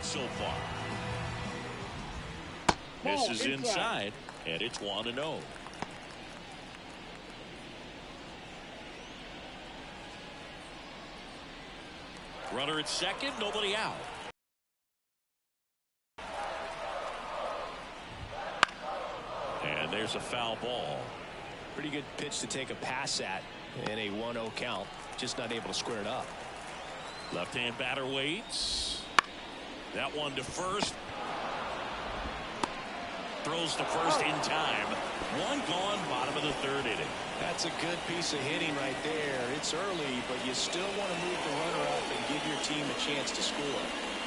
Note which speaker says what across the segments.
Speaker 1: so far. Misses inside, and it's 1-0. Runner at second, nobody out. And there's a foul ball.
Speaker 2: Pretty good pitch to take a pass at in a 1-0 count. Just not able to square it up.
Speaker 1: Left-hand batter waits. That one to first. Throws to first in time. One gone, bottom of the third inning.
Speaker 2: That's a good piece of hitting right there. It's early, but you still want to move the runner up and give your team a chance to score.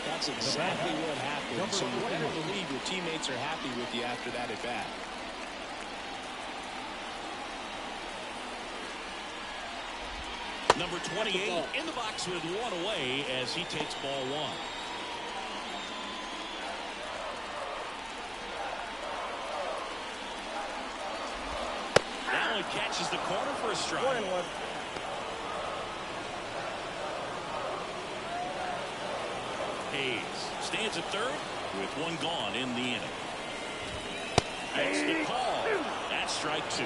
Speaker 2: That's exactly what happened. So you better believe your teammates are happy with you after that at bat.
Speaker 1: Number 28 in the box with one away as he takes ball one. Allen catches the corner for a strike. Hayes stands at third with one gone in the inning. That's the call. That's strike two.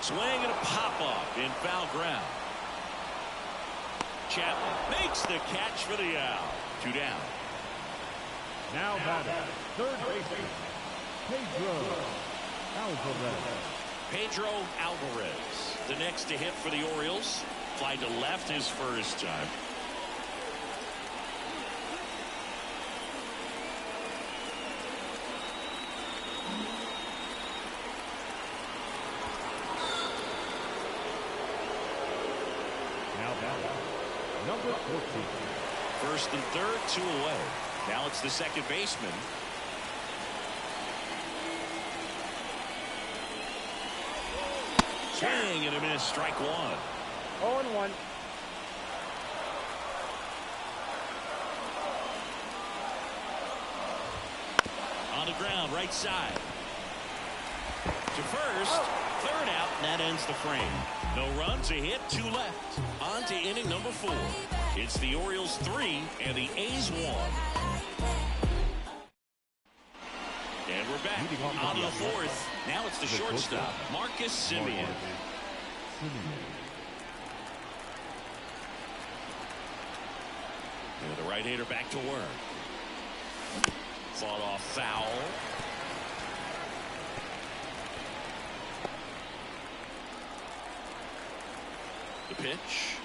Speaker 1: Swing and a pop-up in foul ground. Chapman makes the catch for the out. Two down.
Speaker 3: Now batter, third baseman, Pedro Alvarez.
Speaker 1: Pedro Alvarez, the next to hit for the Orioles. Fly to left his first time.
Speaker 3: Now batter, number 14.
Speaker 1: First and third, two away. Now it's the second baseman. Swing and a miss, strike one.
Speaker 4: 0-1.
Speaker 1: On the ground, right side. To first, third out, and that ends the frame. No runs, a hit, two left. On to inning number 4. It's the Orioles 3 and the A's 1. And we're back on the 4th. Now it's the shortstop, Marcus Semien. And the right-hander back to work. Fought off foul. The pitch.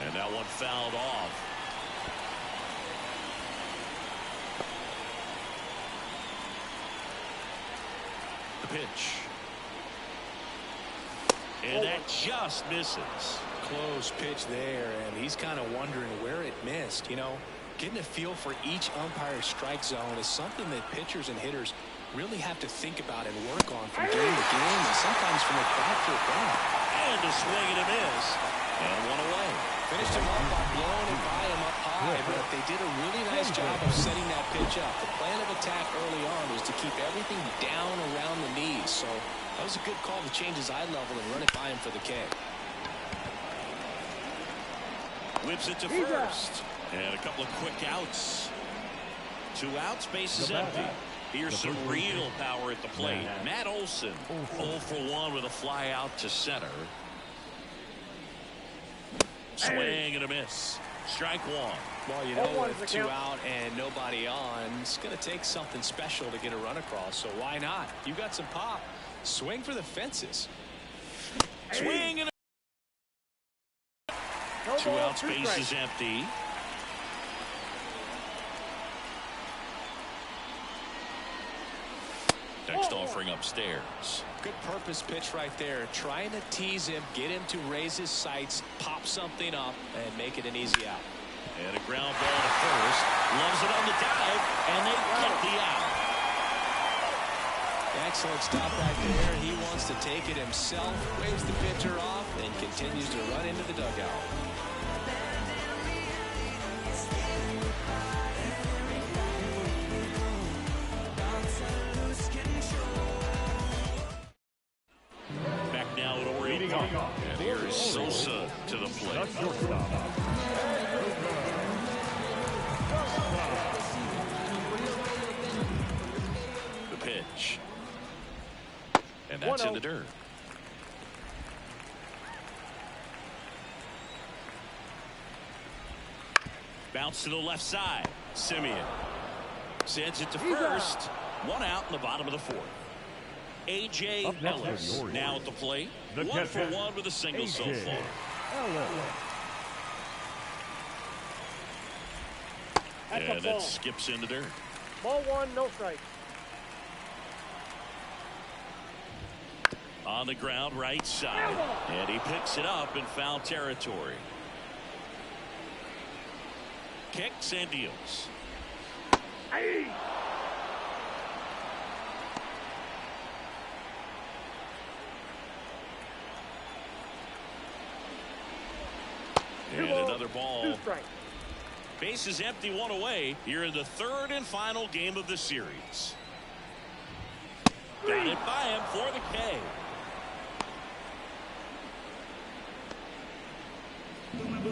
Speaker 1: And that one fouled off. The pitch. And that just misses.
Speaker 2: Close pitch there, and he's kind of wondering where it missed. You know, getting a feel for each umpire's strike zone is something that pitchers and hitters really have to think about and work on from game to game, and sometimes from at bat to at bat.
Speaker 1: And a swing and a miss. And one away.
Speaker 2: Finished him up by blowing it by him up high, but they did a really nice job of setting that pitch up. The plan of attack early on was to keep everything down around the knees, so that was a good call to change his eye level and run it by him for the K.
Speaker 1: Whips it to first. And a couple of quick outs. 2 outs, base is empty. Here's some real power at the plate. Matt Olson 0 for 1 with a fly out to center. Swing and a miss. Strike one.
Speaker 2: Well, you know, with 2 out and nobody on, it's going to take something special to get a run across, so why not? You got some pop. Swing for the fences.
Speaker 1: Swing and a 2 outs, base is empty. Next offering upstairs.
Speaker 2: Good purpose pitch right there. Trying to tease him, get him to raise his sights, pop something up, and make it an easy out.
Speaker 1: And a ground ball to first. Loves it on the dive, and they get the out.
Speaker 2: Excellent stop right there. He wants to take it himself, waves the pitcher off, and continues to run into the dugout.
Speaker 1: plate.
Speaker 3: The shortstop.
Speaker 1: The pitch. And that's in the dirt. Bounce to the left side. Simeon sends it to first. One out in the bottom of the fourth. A.J. Ellis now at the plate. 1 for 1 with a single so far. And that skips in the dirt.
Speaker 4: Ball 1, no strike.
Speaker 1: On the ground, right side. And he picks it up in foul territory. Kicks and deals. And another ball. Base is empty, 1 away here in the third and final game of the series. Got it by him for the K.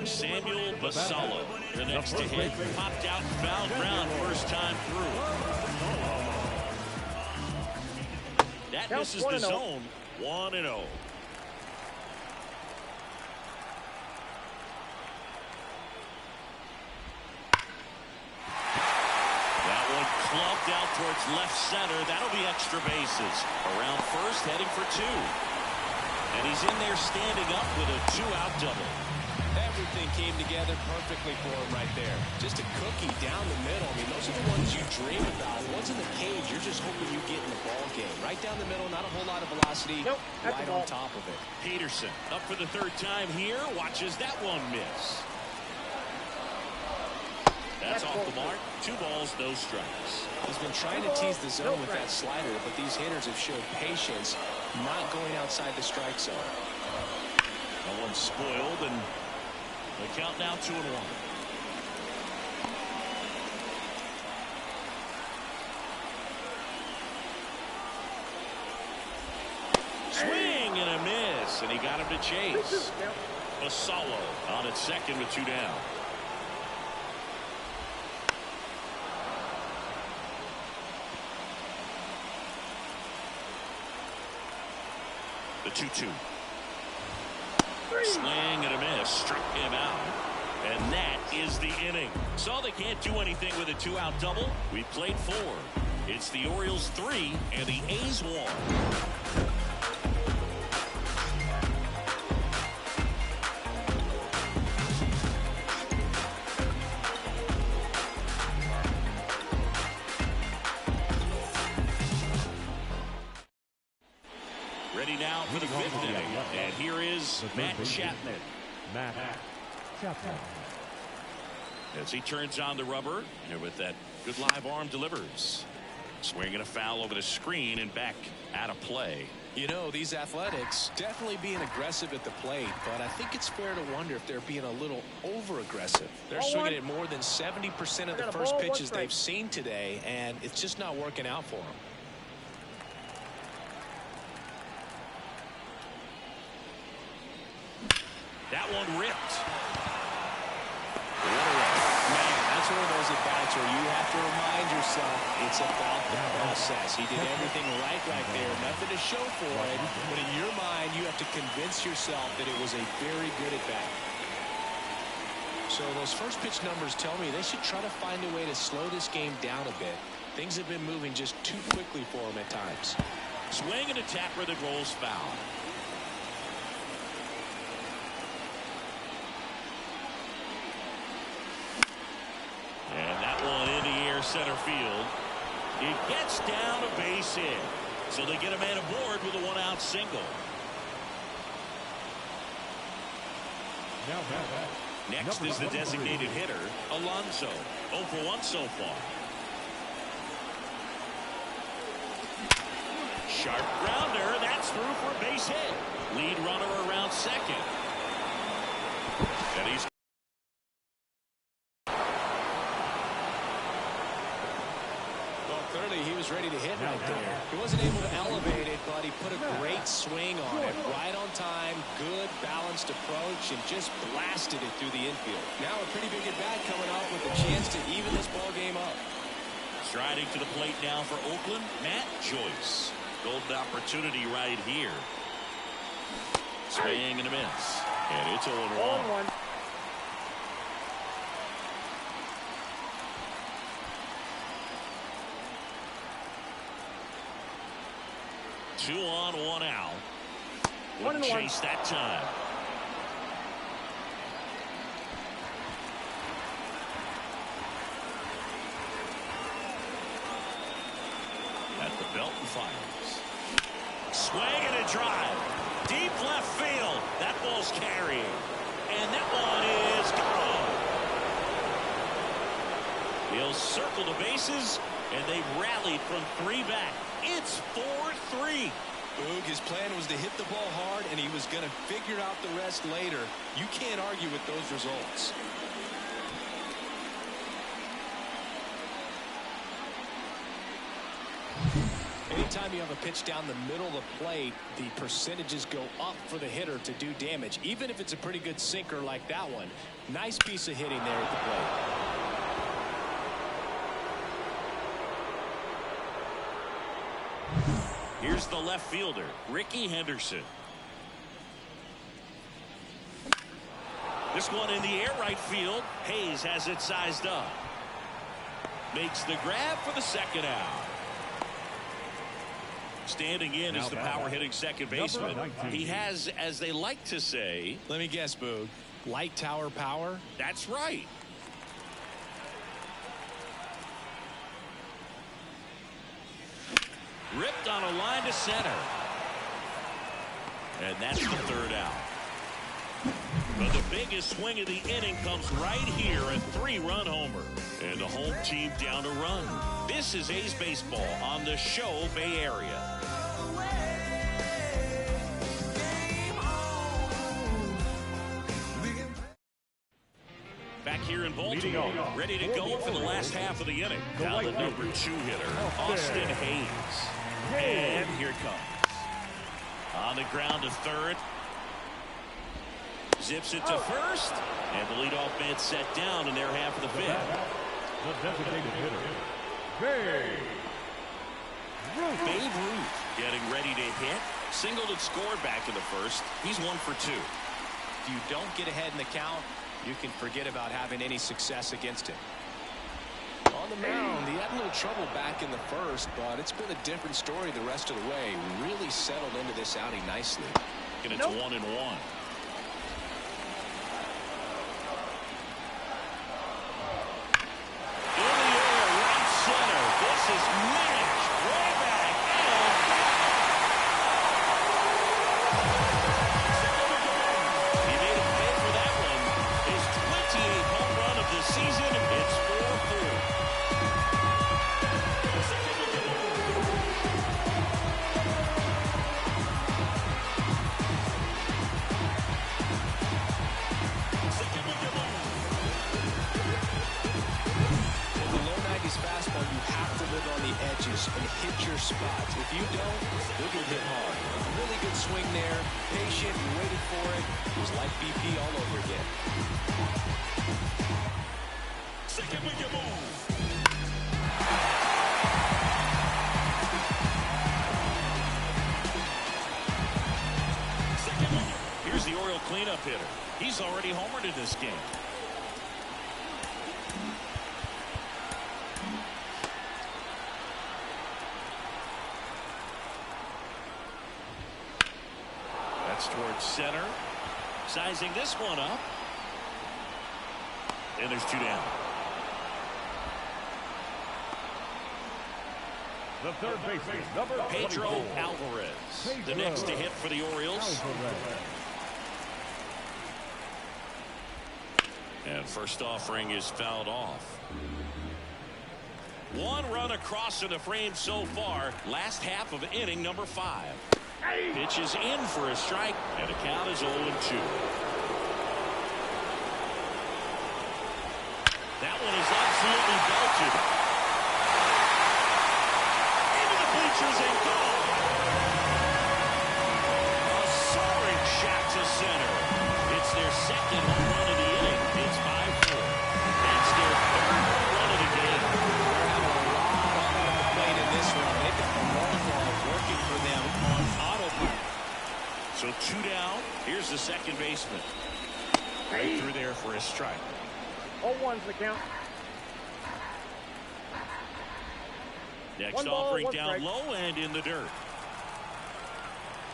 Speaker 1: Samuel Basallo, the next to hit, popped out and foul ground first time through. That misses the zone. 1-0. Clubbed out towards left center. That'll be extra bases. Around first, heading for 2. And he's in there standing up with a 2-out double.
Speaker 2: Everything came together perfectly for him right there. Just a cookie down the middle. I mean, those are the ones you dream about. Once in the cage, you're just hoping you get in the ball game. Right down the middle, not a whole lot of velocity.
Speaker 4: Nope,
Speaker 2: right on top of it.
Speaker 1: Peterson up for the third time here. Watches that one miss. That's off the mark. 2 balls, no strikes.
Speaker 2: He's been trying to tease the zone with that slider, but these hitters have showed patience, not going outside the strike zone.
Speaker 1: That one's spoiled, and the count now 2-1. Swing and a miss, and he got him to chase. Basallo on at second with 2 down. The 2-2. Swing and a miss. Struck him out. And that is the inning. So they can't do anything with a 2-out double. We played 4. It's the Orioles 3 and the A's 1. Ready now for the 5th inning. And here is Matt Chapman. As he turns on the rubber, and with that good live arm delivers. Swinging a foul over the screen and back out of play.
Speaker 2: You know, these Athletics definitely being aggressive at the plate, but I think it's fair to wonder if they're being a little over-aggressive. They're swinging at more than 70% of the first pitches they've seen today, and it's just not working out for them.
Speaker 1: That one ripped.
Speaker 2: Man, that's one of those at-bats where you have to remind yourself it's about the process. He did everything right there. Nothing to show for it. But in your mind, you have to convince yourself that it was a very good at-bat. So those first pitch numbers tell me they should try to find a way to slow this game down a bit. Things have been moving just too quickly for him at times.
Speaker 1: Swing and a tapper that rolls foul. And that one in the air center field. It gets down a base hit. So they get a man aboard with a 1-out single. Next is the designated hitter, Alonso. 0 for 1 so far. Sharp grounder. That's through for a base hit. Lead runner around second. And he's
Speaker 2: clearly he was ready to hit right there. He wasn't able to elevate it, but he put a great swing on it. Right on time, good balanced approach, and just blasted it through the infield. Now a pretty big at-bat coming up with a chance to even this ball game up.
Speaker 1: Striding to the plate now for Oakland, Matt Joyce. Golden opportunity right here. Swing and a miss. And it's 0-1.
Speaker 4: 0-1.
Speaker 1: Two on, one out.
Speaker 4: 1-1.
Speaker 1: Chase that time. At the belt and fires. Swing and a drive. Deep left field. That ball's carrying. And that one is gone. He'll circle the bases, and they rallied from 3 back. It's 4-3.
Speaker 2: Boog, his plan was to hit the ball hard, and he was going to figure out the rest later. You can't argue with those results. Anytime you have a pitch down the middle of the plate, the percentages go up for the hitter to do damage, even if it's a pretty good sinker like that one. Nice piece of hitting there at the plate.
Speaker 1: Here's the left fielder, Ricky Henderson. This one in the air right field. Hayes has it sized up. Makes the grab for the second out. Standing in is the power hitting second baseman. He has, as they like to say.
Speaker 2: Let me guess, Boog. Light tower power?
Speaker 1: That's right. Ripped on a line to center. And that's the third out. But the biggest swing of the inning comes right here, a 3-run homer. And the home team down a run. This is A's Baseball on the Show Bay Area. Back here in Baltimore, ready to go for the last half of the inning. Now the number 2 hitter, Austin Hayes. And here it comes. On the ground to third. Zips it to first. And the leadoff man set down in their half of the fifth.
Speaker 3: The designated hitter,
Speaker 1: Babe Ruth getting ready to hit. Singled and scored back in the first. He's 1 for 2.
Speaker 2: If you don't get ahead in the count, you can forget about having any success against him. On the mound, he had a little trouble back in the first, but it's been a different story the rest of the way. Really settled into this outing nicely.
Speaker 1: And it's 1-1. In the air, right center. This is matched way back. He made a pay for that one. His 28th home run of the season. It's 4-4.
Speaker 2: Fastball, you have to live on the edges and hit your spots. If you don't, you'll get hit hard. Really good swing there. Patient, waited for it. It was like BP all over again. Second with your move.
Speaker 1: Here's the Oriole cleanup hitter. He's already homered in this game. Towards center. Sizing this one up. And there's 2 down.
Speaker 3: the third baseman, number
Speaker 1: Pedro
Speaker 3: 24.
Speaker 1: Alvarez, the next to hit for the Orioles. And first offering is fouled off. 1 run across in the frame so far. Last half of inning number 5. Pitch is in for a strike, and the count is 0-2. That one is absolutely belted. Into the bleachers and gone. So 2 down. Here's the second baseman. Right through there for a strike.
Speaker 4: 0-1's the count.
Speaker 1: Next offering down low and in the dirt.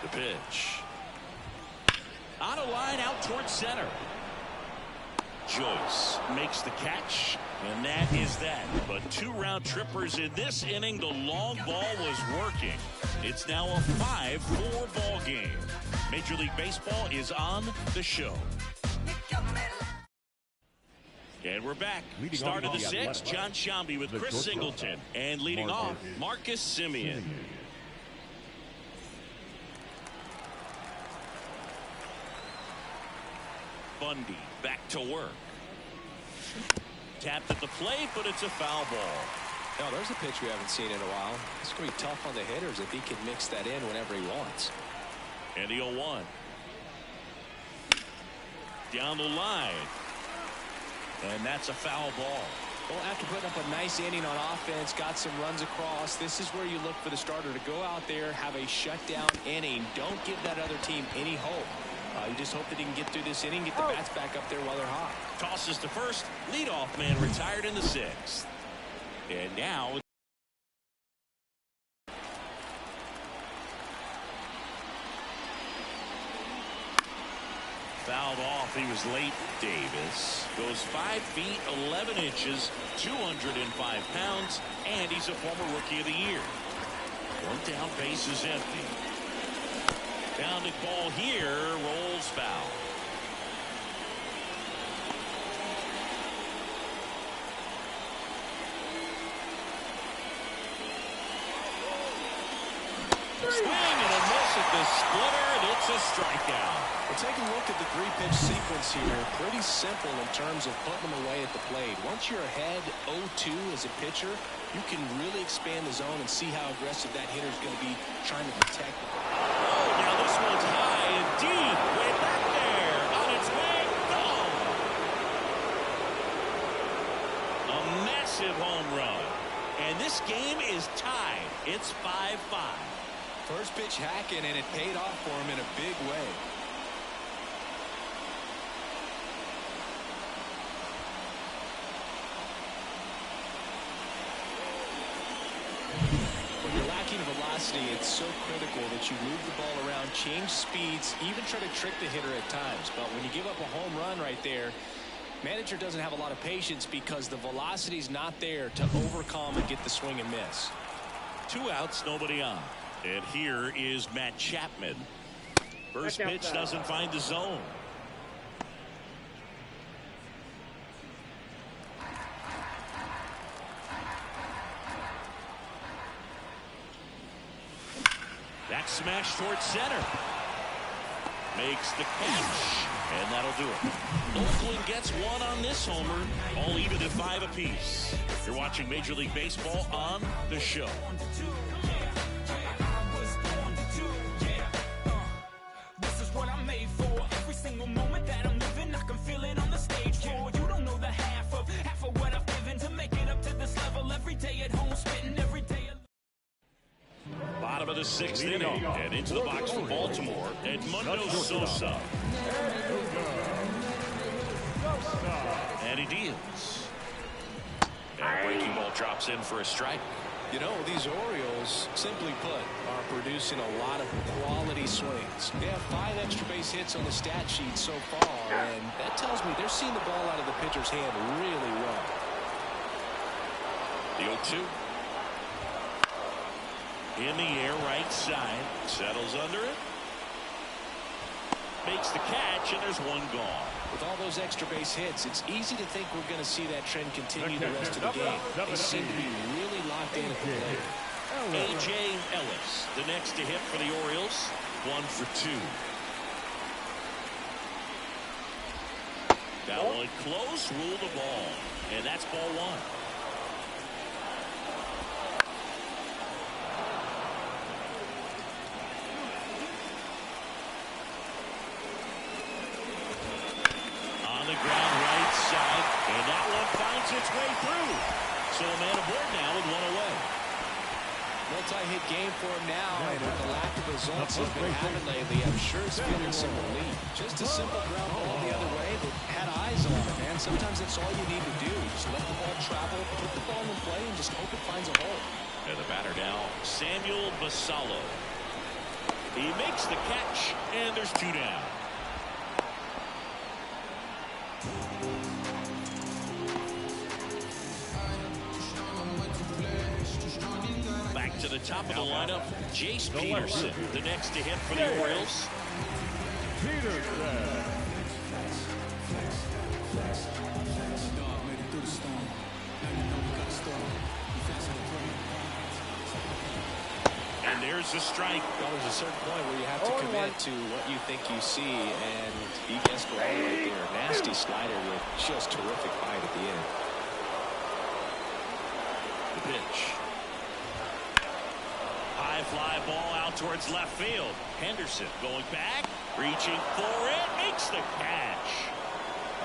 Speaker 1: The pitch. Out of line, out towards center. Joyce makes the catch, and that is that. But 2 round trippers in this inning. The long ball was working. It's now a 5-4 ball game. Major League Baseball is on the show. And we're back. Start of the 6th. John Shambi with Chris Singleton. And leading off, Marcus Semien. Bundy back to work. Tapped at the plate, but it's a foul ball.
Speaker 2: Now, there's a pitch we haven't seen in a while. It's going to be tough on the hitters if he can mix that in whenever he wants.
Speaker 1: And the 0-1. Down the line. And that's a foul ball.
Speaker 2: Well, after putting up a nice inning on offense, got some runs across, this is where you look for the starter to go out there, have a shutdown inning. Don't give that other team any hope. You just hope that he can get through this inning, get the bats back up there while they're hot.
Speaker 1: Tosses to first. Leadoff man retired in the 6th. And now fouled off. He was late. Davis goes 5 feet 11 inches, 205 pounds, and he's a former Rookie of the Year. 1 down, base is empty. Grounded ball here, rolls foul. Swing and a miss at the splitter, and it's a strikeout.
Speaker 2: Well, take a look at the 3-pitch sequence here. Pretty simple in terms of putting them away at the plate. Once you're ahead 0-2 as a pitcher, you can really expand the zone and see how aggressive that hitter is going to be trying to protect it.
Speaker 1: Oh, now this one's high and deep. Way back there. On its way. Gone. A massive home run. And this game is tied. It's 5-5.
Speaker 2: First pitch hacking, and it paid off for him in a big way. When you're lacking velocity, it's so critical that you move the ball around, change speeds, even try to trick the hitter at times. But when you give up a home run right there, manager doesn't have a lot of patience because the velocity's not there to overcome and get the swing and miss.
Speaker 1: 2 outs, nobody on. And here is Matt Chapman. First pitch doesn't find the zone. That's smashed towards center. Makes the catch. And that'll do it. Oakland gets 1 on this homer. All even at 5 apiece. You're watching Major League Baseball on the show.
Speaker 5: Single moment that I'm living, I can feel it on the stage floor. You don't know the half of what I've given to make it up to this level. Every day at home, spitting every day.
Speaker 1: Bottom of the 6th inning, and into the box for Baltimore, Edmundo Sosa. And he deals. And a breaking ball drops in for a strike.
Speaker 2: You know, these Orioles, simply put, are producing a lot of quality swings. They have 5 extra base hits on the stat sheet so far, and that tells me they're seeing the ball out of the pitcher's hand really well.
Speaker 1: The 0-2. In the air, right side. Settles under it. Makes the catch, and there's 1 gone.
Speaker 2: With all those extra base hits, it's easy to think we're going to see that trend continue the rest of the game. They seem to be really locked in at the plate.
Speaker 1: A.J. Ellis, the next to hit for the Orioles. 1 for 2. That one close, rule the ball. And that's ball 1. On the ground, right side, and that one finds its way through. So a man aboard now with 1 away.
Speaker 2: Multi-hit game for him now, and with the lack of results he's been having lately, I'm sure he's feeling some relief. Just a simple ground ball the other way that had eyes on it, man. Sometimes that's all you need to do. Just let the ball travel, put the ball in play, and just hope it finds a hole.
Speaker 1: And the batter now, Mlb24. He makes the catch, and there's 2 down. Back to the top of the lineup, Jace Peterson, the next to hit for the Orioles.
Speaker 3: Peterson.
Speaker 1: And there's the strike.
Speaker 2: Well, there's a certain point where you have to commit to what you think you see, and he gets right there. Nasty slider with just terrific bite at the end.
Speaker 1: The pitch. High fly ball out towards left field. Henderson going back, reaching for it, makes the catch.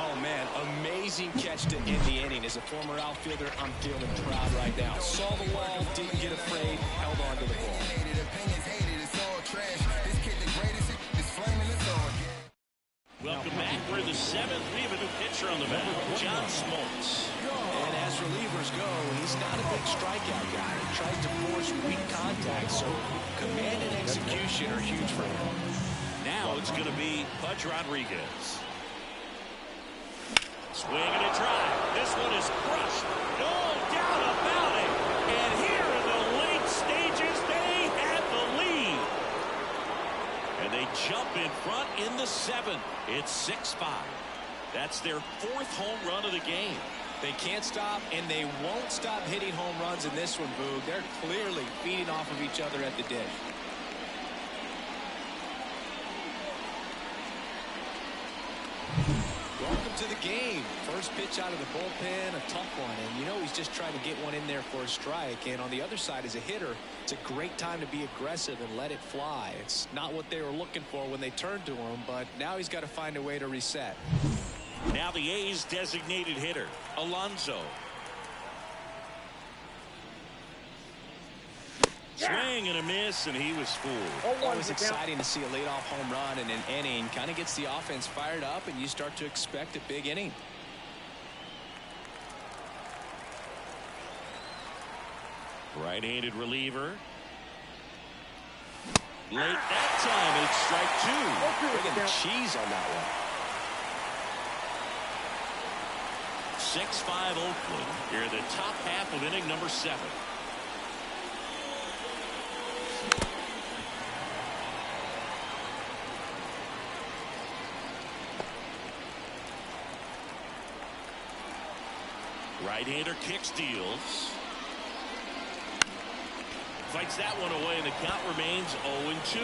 Speaker 2: Oh, man, amazing catch to end the inning. As a former outfielder, I'm feeling proud right now. Saw the wall, didn't get afraid, held on to the ball.
Speaker 1: Welcome back. We're in the 7th. We have a new pitcher on the mound, John Smoltz.
Speaker 2: And as relievers go, he's not a big strikeout guy. He tries to force weak contact, so command and execution are huge for him.
Speaker 1: Now it's going to be Pudge Rodriguez. Swing and a drive. This one is crushed. No doubt about it. And here in the late stages, they have the lead. And they jump in front in the 7th. It's 6-5. That's their 4th home run of the game.
Speaker 2: They can't stop, and they won't stop hitting home runs in this one, Boog. They're clearly feeding off of each other at the dish. Welcome to the game. First pitch out of the bullpen, a tough one. And you know he's just trying to get one in there for a strike. And on the other side, as a hitter, it's a great time to be aggressive and let it fly. It's not what they were looking for when they turned to him, but now he's got to find a way to reset.
Speaker 1: Now the A's designated hitter, Alonso. Swing and a miss, and he was fooled.
Speaker 2: Always exciting to see a leadoff home run in an inning. Kind of gets the offense fired up, and you start to expect a big inning.
Speaker 1: Right-handed reliever. Late that time, it's strike 2.
Speaker 2: Bringing the cheese on that one.
Speaker 1: 6-5 Oakland. Here in the top half of inning number 7. Right-hander kicks, deals. Fights that one away, and the count remains 0-2.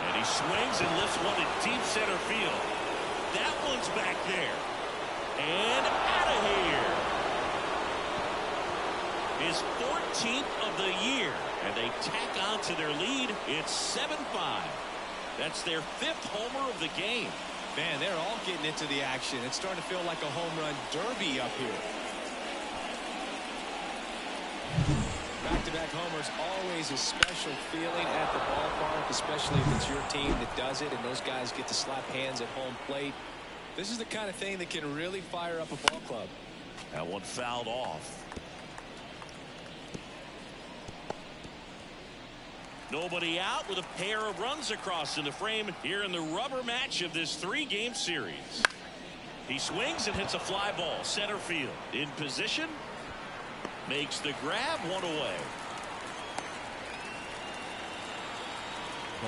Speaker 1: And he swings and lifts one to deep center field. That one's back there. And out of here. His 14th of the year. And they tack on to their lead. It's 7-5. That's their 5th homer of the game.
Speaker 2: Man, they're all getting into the action. It's starting to feel like a home run derby up here. Back-to-back homers, always a special feeling at the ballpark, especially if it's your team that does it and those guys get to slap hands at home plate. This is the kind of thing that can really fire up a ball club.
Speaker 1: That one fouled off. Nobody out with a pair of runs across in the frame here in the rubber match of this 3-game series. He swings and hits a fly ball center field. In position, makes the grab, one away.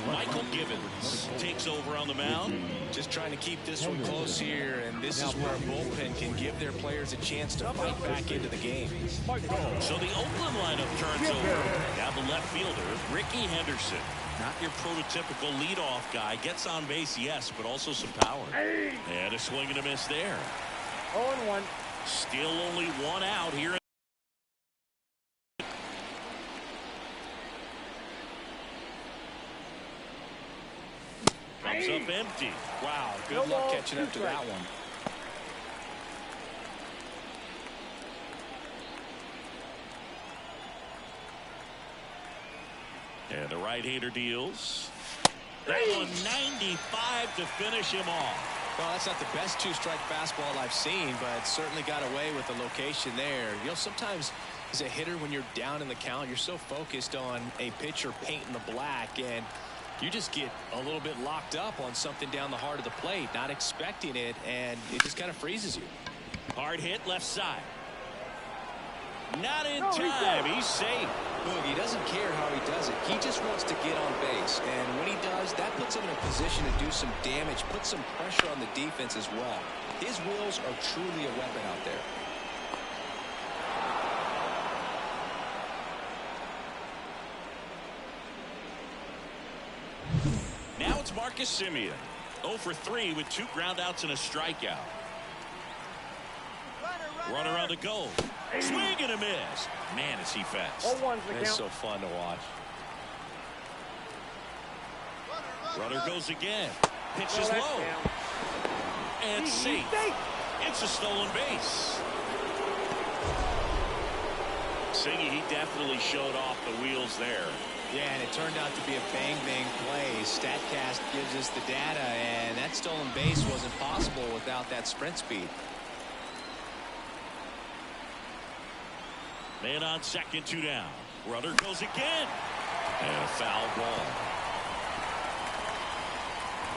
Speaker 1: Michael Gibbons takes over on the mound.
Speaker 2: Just trying to keep this one close here, and this is where a bullpen can give their players a chance to fight back into the game.
Speaker 1: So the Oakland lineup turns over. Now the left fielder, Ricky Henderson. Not your prototypical leadoff guy. Gets on base, yes, but also some power. And a swing and a miss there.
Speaker 4: 0-1.
Speaker 1: Still only one out here. Comes up empty.
Speaker 2: Wow, good
Speaker 4: No
Speaker 2: luck
Speaker 4: ball,
Speaker 2: catching up to
Speaker 4: two
Speaker 2: that
Speaker 4: strikes.
Speaker 2: one.
Speaker 1: And the right-hander deals. That one 95 to finish him off.
Speaker 2: Well, that's not the best two-strike fastball I've seen, but certainly got away with the location there. You know, sometimes as a hitter, when you're down in the count, you're so focused on a pitcher painting the black, and you just get a little bit locked up on something down the heart of the plate, not expecting it, and it just kind of freezes you.
Speaker 1: Hard hit left side. Not in
Speaker 4: No,
Speaker 1: time. He's safe.
Speaker 2: Look, he doesn't care how he does it. He just wants to get on base. And when he does, that puts him in a position to do some damage, put some pressure on the defense as well. His wheels are truly a weapon out there.
Speaker 1: Now it's Marcus Semien. 0 for 3 with 2 groundouts and a strikeout. Runner on the go. Swing and a miss. Man, is he fast.
Speaker 4: 0-1's the
Speaker 2: It's
Speaker 4: count.
Speaker 2: so fun to watch.
Speaker 1: Runner goes again. Pitch
Speaker 4: No,
Speaker 1: is
Speaker 4: that's
Speaker 1: low.
Speaker 4: down.
Speaker 1: And safe. It's a stolen base. Singy, he definitely showed off the wheels there.
Speaker 2: Yeah, and it turned out to be a bang-bang play. StatCast gives us the data, and that stolen base wasn't possible without that sprint speed.
Speaker 1: Man on second, 2 down. Runner goes again. And a foul ball.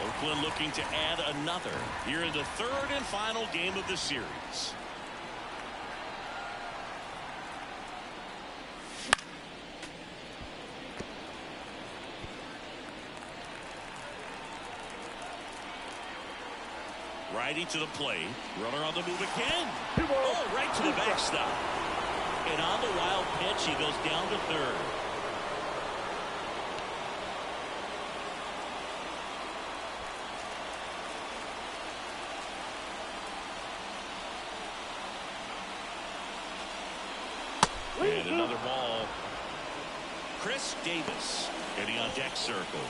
Speaker 1: Oakland looking to add another here in the 3rd and final game of the series. Righty to the plate. Runner on the move again. Oh, right to the backstop. And on the wild pitch, he goes down to 3rd. And another ball. Chris Davis getting on deck circle.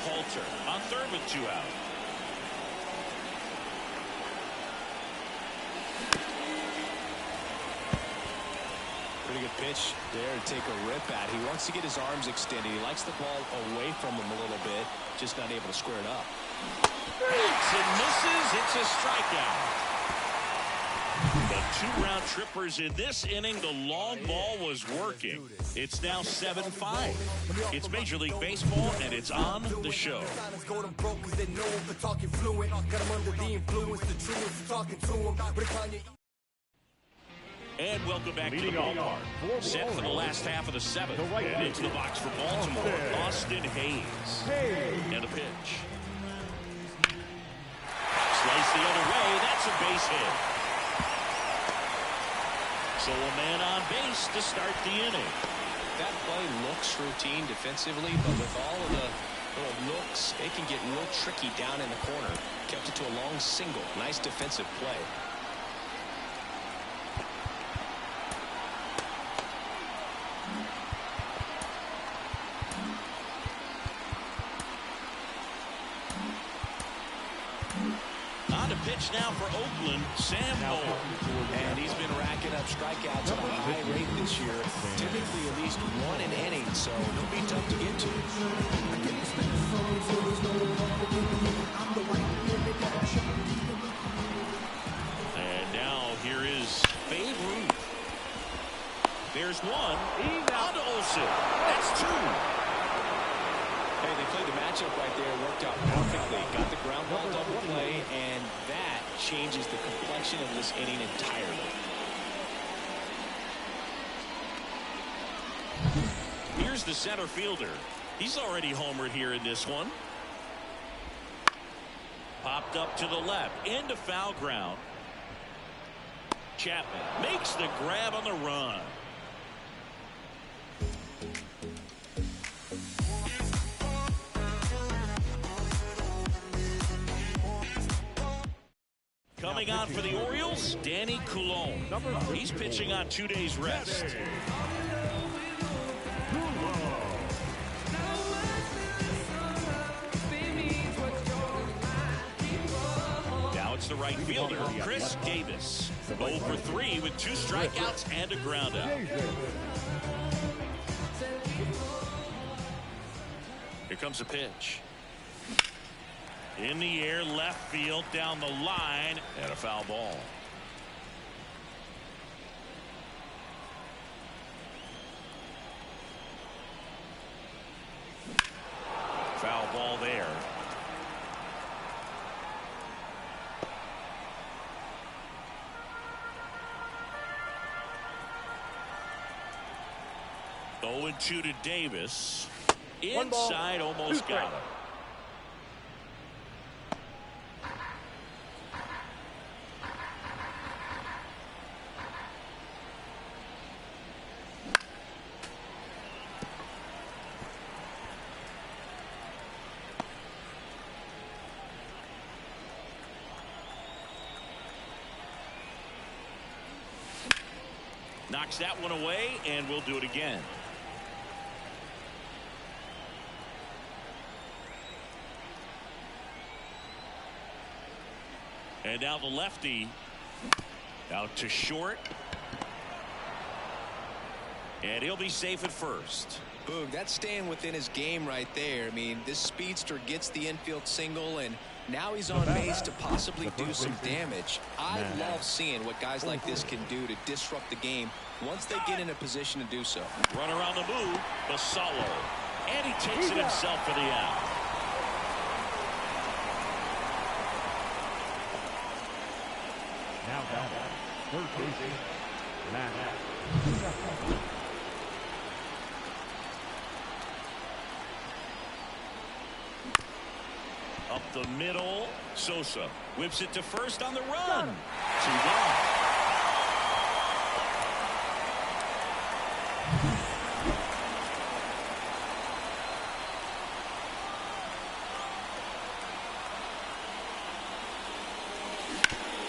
Speaker 1: Halter on 3rd with 2 out.
Speaker 2: Pretty good pitch there to take a rip at. He wants to get his arms extended. He likes the ball away from him a little bit, just not able to square it up.
Speaker 1: Hits and misses. It's a strikeout. The 2 round trippers in this inning. The long ball was working. It's now 7-5. It's Major League Baseball, and it's on the show. And welcome back to the ballpark. Set for the last half of the 7th. And into the box for Baltimore, Austin Hayes. And a pitch. Slice the other way. That's a base hit. So a man on base to start the inning.
Speaker 2: That play looks routine defensively, but with all of the little looks, it can get real tricky down in the corner. Kept it to a long single. Nice defensive play.
Speaker 1: On to pitch now for Oakland, Sam Moore.
Speaker 2: And he's been racking up strikeouts at a high rate this year. Typically at least 1 an inning, so he'll be tough to get to.
Speaker 1: And now here is Babe Ruth. There's one. On to Olsen. That's 2.
Speaker 2: Hey, they played the matchup right there. Worked out perfectly. Got the ground ball double play, and that changes the complexion of this inning entirely.
Speaker 1: Here's the center fielder. He's already homered here in this one. Popped up to the left. Into foul ground. Chapman makes the grab on the run. Coming on for the Orioles, Danny Coulombe. He's pitching on 2 days rest. That's the right fielder, Chris Davis. 0 for 3 with 2 strikeouts and a groundout. Here comes a pitch. In the air, left field, down the line, and a foul ball. Foul ball there. Oh, 0-2 to Davis. Inside, almost got him. Knocks that one away, and we'll do it again. And now the lefty out to short. And he'll be safe at first.
Speaker 2: Boog, that's staying within his game right there. I mean, this speedster gets the infield single, and now he's on base to possibly do some damage. I love seeing what guys like this can do to disrupt the game once they get in a position to do so.
Speaker 1: Runner on the move, Basalo. And he takes it himself for the out.
Speaker 3: Now down. Third base. Matt.
Speaker 1: Up the middle, Sosa whips it to first on the run. 2 down.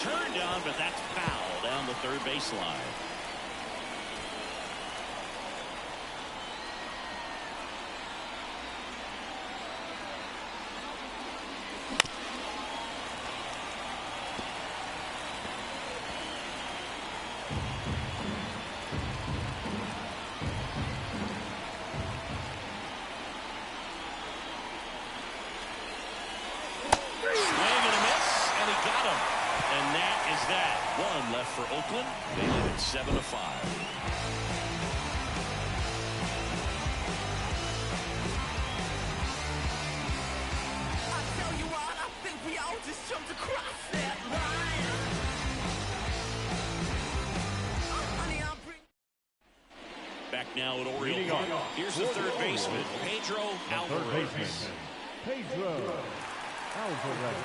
Speaker 1: Turned on, but that's foul down the third baseline. One left for Oakland. They lead it 7-5. Back now at Oriole Park. Here's the third baseman, Pedro Alvarez.
Speaker 3: Pedro Alvarez.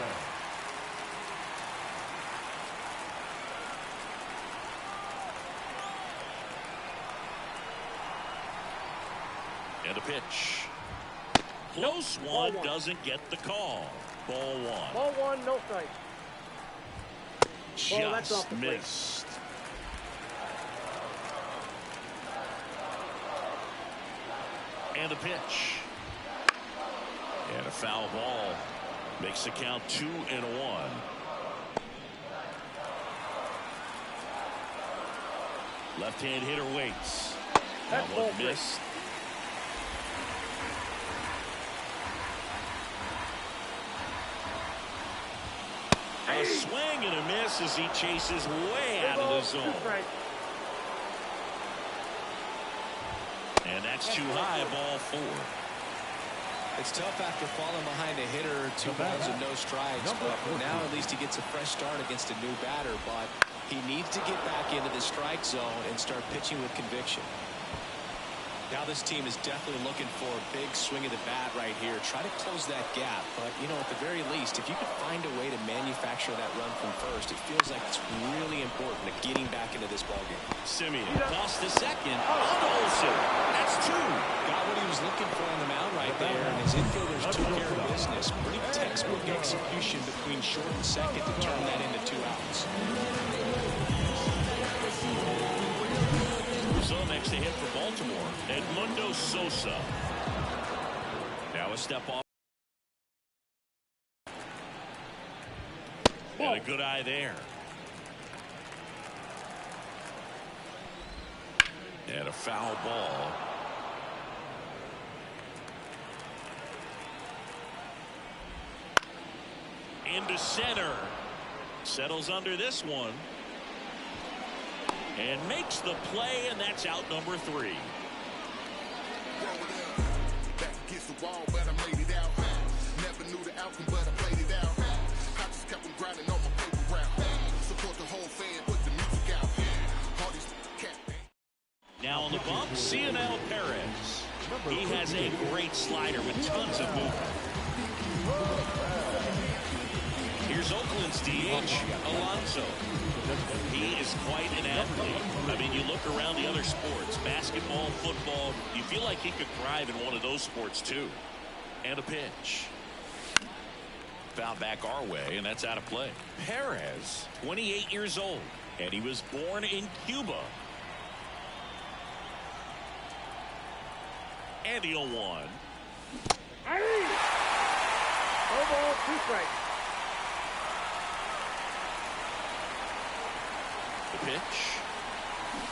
Speaker 1: And a pitch. Close one, doesn't get the call. Ball one.
Speaker 4: Ball one, no strike.
Speaker 1: Just missed. And a pitch. And a foul ball. Makes the count 2-1. Left-hand hitter waits. That one missed. A swing and a miss as he chases way out of the zone. And that's too high, ball 4.
Speaker 2: It's tough after falling behind a hitter, 2 balls and no strikes, but now at least he gets a fresh start against a new batter, but he needs to get back into the strike zone and start pitching with conviction. Now this team is definitely looking for a big swing of the bat right here. Try to close that gap. But, you know, at the very least, if you could find a way to manufacture that run from first, it feels like it's really important to getting back into this ballgame.
Speaker 1: Simeon tossed to second. On to Olsen. That's 2.
Speaker 2: Got what he was looking for on the mound right there, and his infielders took care of business. Pretty textbook execution between short and second to turn that into 2 outs.
Speaker 1: So next to hit for Baltimore, Edmundo Sosa. Now a step off. And a good eye there. And a foul ball. Into center. Settles under this one. And makes the play, and that's out number 3.
Speaker 6: Back against the wall, but I made it out. Never knew the outcome, but I played it out. I just kept on grinding on my paper route. Support the whole fan, put the music out. All these cat.
Speaker 1: Now on the bump, Mlb Perez. He has a great slider with tons of movement. Here's Oakland's DH, Alonso. He is quite an athlete. I mean, you look around the other sports, basketball, football, you feel like he could thrive in one of those sports too. And a pitch. Foul back our way, and that's out of play. Perez, 28 years old, and he was born in Cuba. And the 0-1.
Speaker 4: No ball, 2 strikes.
Speaker 1: The pitch.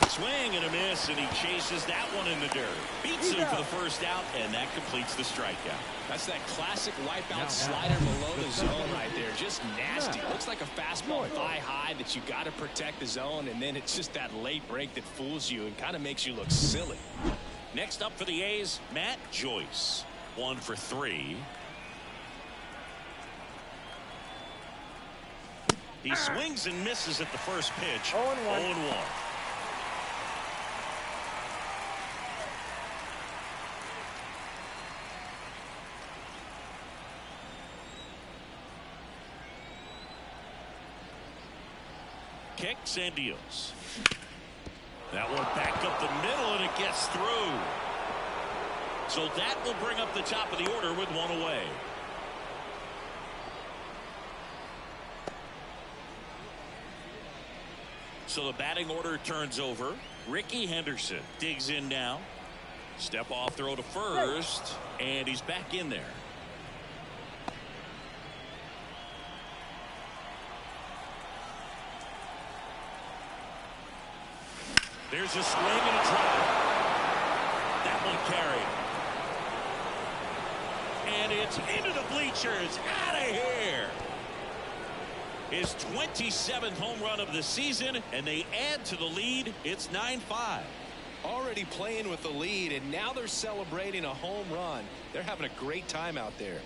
Speaker 1: Swing and a miss, and he chases that one in the dirt. Beats him for the first out, and that completes the strikeout.
Speaker 2: That's that classic wipeout slider below the zone right there. Just nasty. Looks like a fastball thigh high that you got to protect the zone, and then it's just that late break that fools you and kind of makes you look silly.
Speaker 1: Next up for the A's, Matt Joyce. 1 for 3. He swings and misses at the first pitch.
Speaker 4: 0-1.
Speaker 1: 0-1. Kicks and deals. That one back up the middle, and it gets through. So that will bring up the top of the order with 1 away. So the batting order turns over. Ricky Henderson digs in now. Step off throw to first, and he's back in there. There's a swing and a drive. That one carried. And it's into the bleachers. Out of here. His 27th home run of the season, and they add to the lead. It's 9-5.
Speaker 2: Already playing with the lead, and now they're celebrating a home run. They're having a great time out there.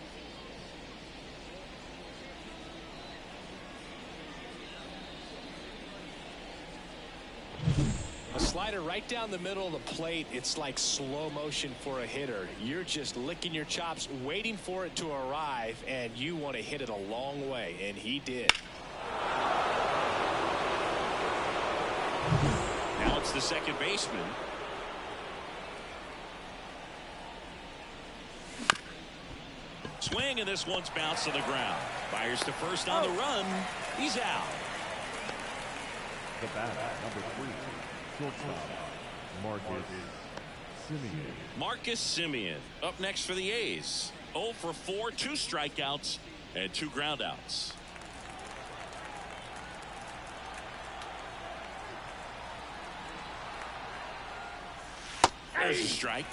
Speaker 2: A slider right down the middle of the plate. It's like slow motion for a hitter. You're just licking your chops, waiting for it to arrive, and you want to hit it a long way, and he did.
Speaker 1: Now it's the second baseman. Swing, and this one's bounced to the ground. Fires to first on the run. He's out.
Speaker 3: The batter, number 3, shortstop, Marcus Semien.
Speaker 1: Marcus Semien up next for the A's. 0 for 4, 2 strikeouts, and 2 groundouts. There's a strike.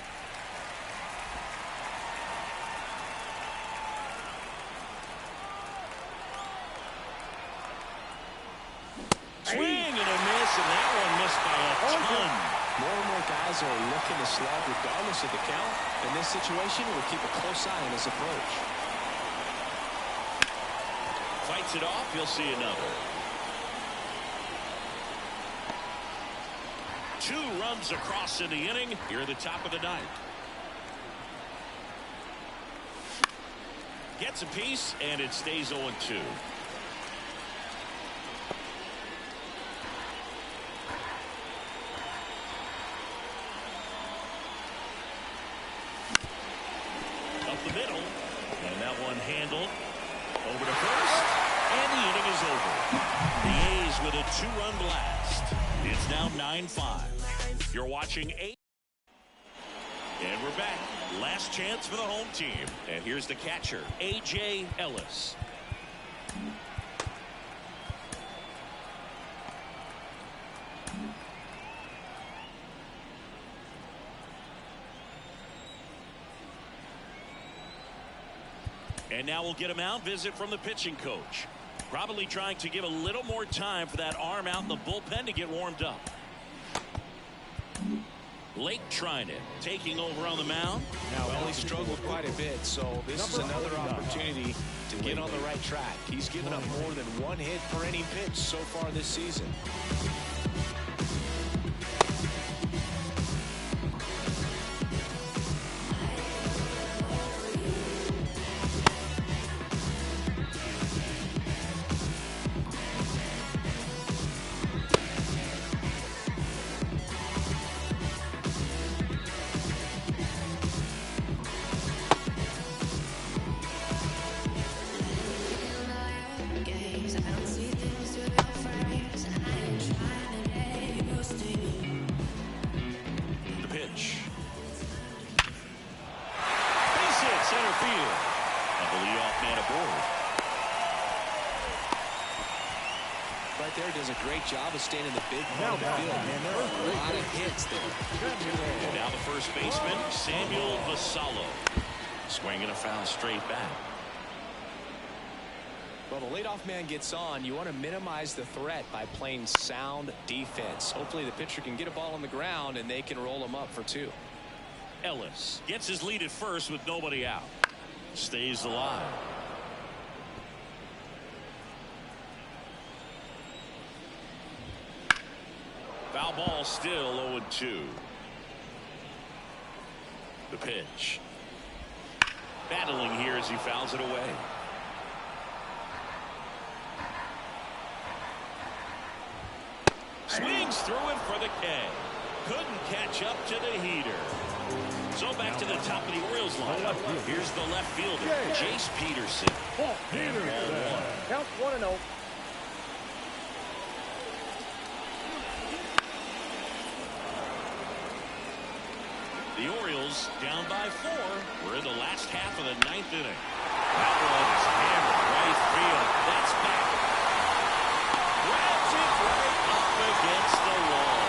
Speaker 1: Swing and a miss, and that one missed by a ton.
Speaker 2: More and more guys are looking to slug regardless of the count. In this situation, we'll keep a close eye on his approach.
Speaker 1: Fights it off. You'll see another. 2 runs across in the inning. Here at the top of the 9th. Gets a piece, and it stays 0-2. Up the middle, and that one handled over to first, and the inning is over. The A's with a 2-run blast. It's now 9-5. You're watching 8. And we're back. Last chance for the home team. And here's the catcher, A.J. Ellis. And now we'll get a mound visit from the pitching coach. Probably trying to give a little more time for that arm out in the bullpen to get warmed up. Lake trying it, taking over on the mound.
Speaker 2: Well, he struggled quite a bit, so this is another opportunity to get on the right track. He's given up more than one hit per inning pitch so far this season. Right there does a great job of staying in the big part of the field. Man, there are a lot of hits there.
Speaker 1: And now the first baseman, Samuel Vasallo. Swinging a foul straight back.
Speaker 2: Well, the leadoff man gets on. You want to minimize the threat by playing sound defense. Hopefully the pitcher can get a ball on the ground and they can roll him up for two.
Speaker 1: Ellis gets his lead at first with nobody out. Stays alive. Foul ball, still 0-2. The pitch. Battling here as he fouls it away. Swings through it for the K. Couldn't catch up to the heater. So back to the top of the Orioles lineup. Here's the left fielder, Jace Peterson. And ball one.
Speaker 4: Count 1-0.
Speaker 1: The Orioles down by 4. We're in the last half of the 9th inning. That one's hammered right field. That's back. Grabs it right up against the wall.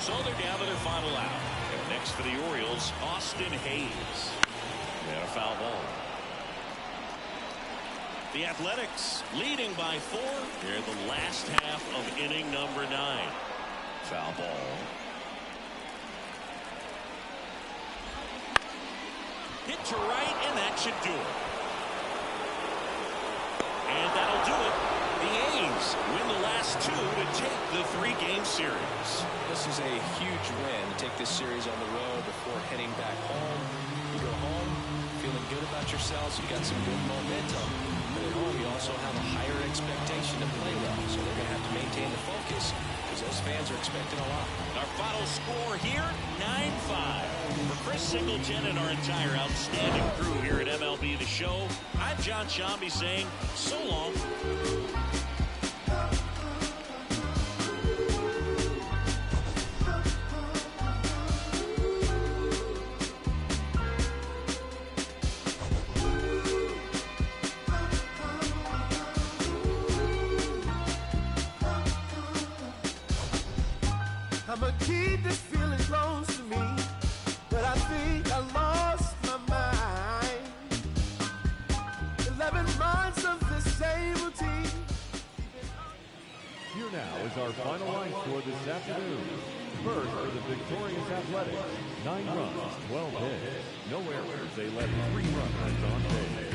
Speaker 1: So they're down to their final out. And next for the Orioles, Austin Hayes. And a foul ball. The Athletics leading by 4 here in the last half of inning number 9. Foul ball. Hit to right, and that should do it. And that'll do it. The A's win the last 2 to take the 3-game series.
Speaker 2: This is a huge win to take this series on the road before heading back home. You go home feeling good about yourselves. You got some good momentum. But at home, you also have a higher expectation to play well. So they're going to have to maintain the focus because those fans are expecting a lot.
Speaker 1: Our final score here, 9-5. For Chris Singleton and our entire outstanding crew here at MLB The Show, I'm John Shambi saying so long.
Speaker 7: I'ma keep this feeling close to me, but I think I lost my mind. 11 months of the same routine.
Speaker 3: Here now is our final line score this afternoon. First for the victorious Athletics, 9 runs, 12 hits, no errors. They left 3 runners on base.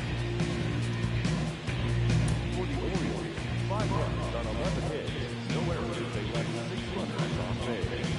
Speaker 3: For the Orioles, 5 runs on 11 hits, no errors. They left 6 runners on base.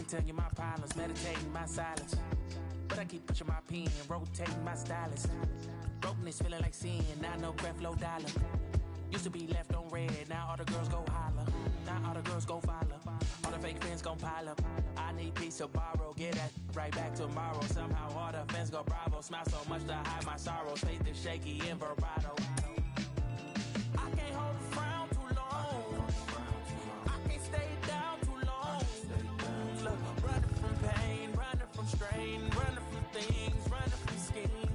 Speaker 5: can tell you my problems, meditating my silence. But I keep pushing my pen, rotating my stylus. Brokenness feeling like sin, now no breath, low dollar. Used to be left on red, now all the girls go holler. Now all the girls go follow. All the fake friends gon' pile up. I need peace to borrow, get that right back tomorrow. Somehow all the fans go bravo. Smile so much to hide my sorrows. Faith is shaky and vibrato. I can't hold a frown too long. I can't stay down too long. Look, running from pain, running from strain, running from things, running from schemes.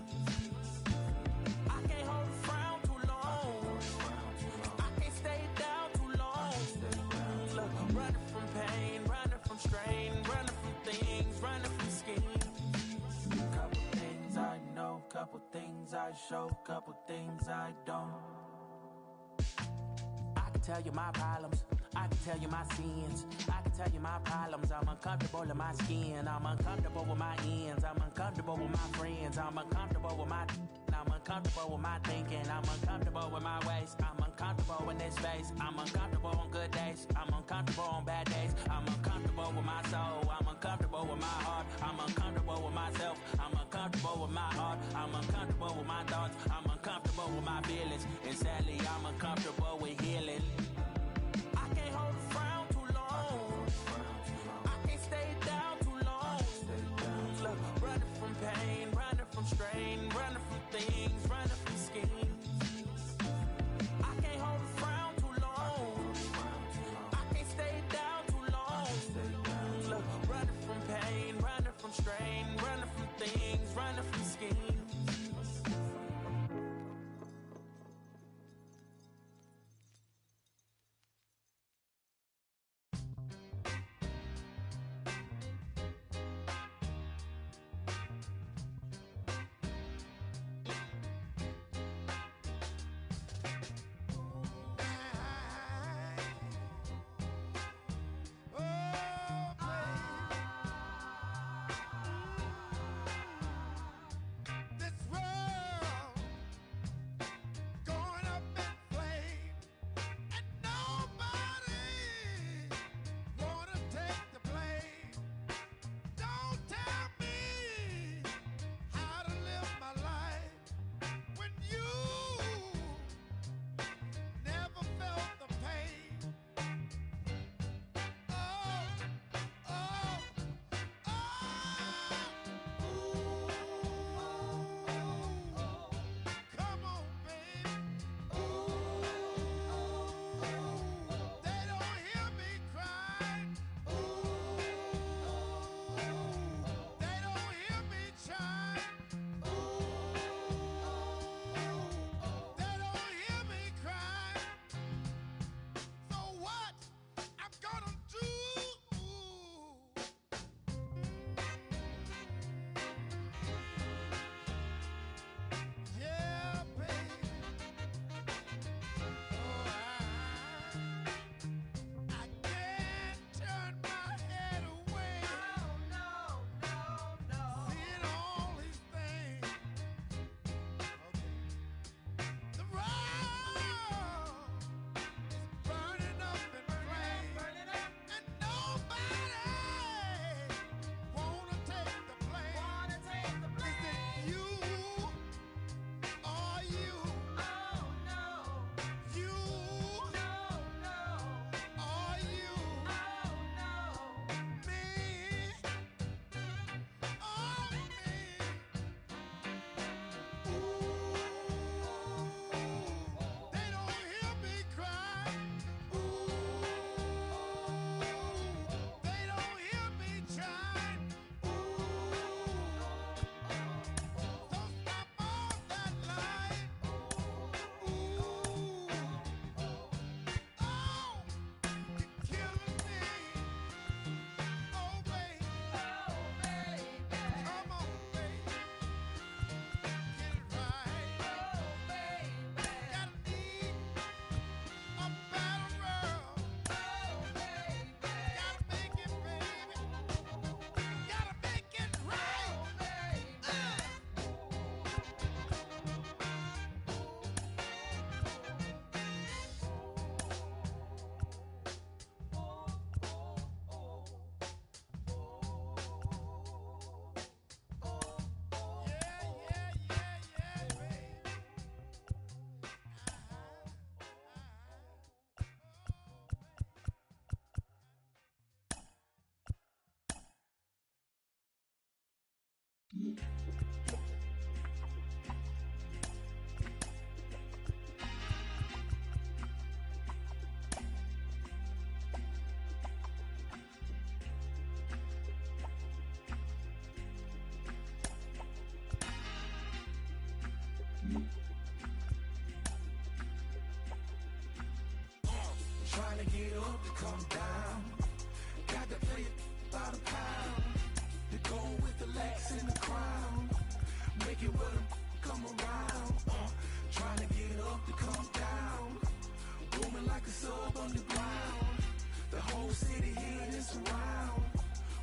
Speaker 5: I can't hold a frown too long. I can't stay down too long. Look, running from pain, running from strain, running from things, running from schemes. Couple things I know, couple things I show, couple things I don't. I can tell you my problems, I can tell you my sins, I can tell you my problems. I'm uncomfortable in my skin, I'm uncomfortable with my ends, I'm uncomfortable with my friends, I'm uncomfortable with my I'm uncomfortable with my thinking, I'm uncomfortable with my ways, I'm uncomfortable in this space, I'm uncomfortable on good days, I'm uncomfortable on bad days, I'm uncomfortable with my soul, I'm uncomfortable with my heart, I'm uncomfortable with myself, I'm uncomfortable with my heart, I'm uncomfortable with my thoughts, I'm uncomfortable with my feelings, and sadly I'm uncomfortable with healing. I can't hold a frown too long, I can't stay down too long. Look, running from pain, running from strain, running from things, running from schemes. I can't hold a frown too long, I can't stay down too long. Look, running from pain, running from strain, running from things, running from schemes.
Speaker 7: Trying to get up to come down. Got to play it by the pound. To go with the lax and the crown. Make it with them come around. Trying to get up to come down. Booming like a sub underground. The whole city here is around.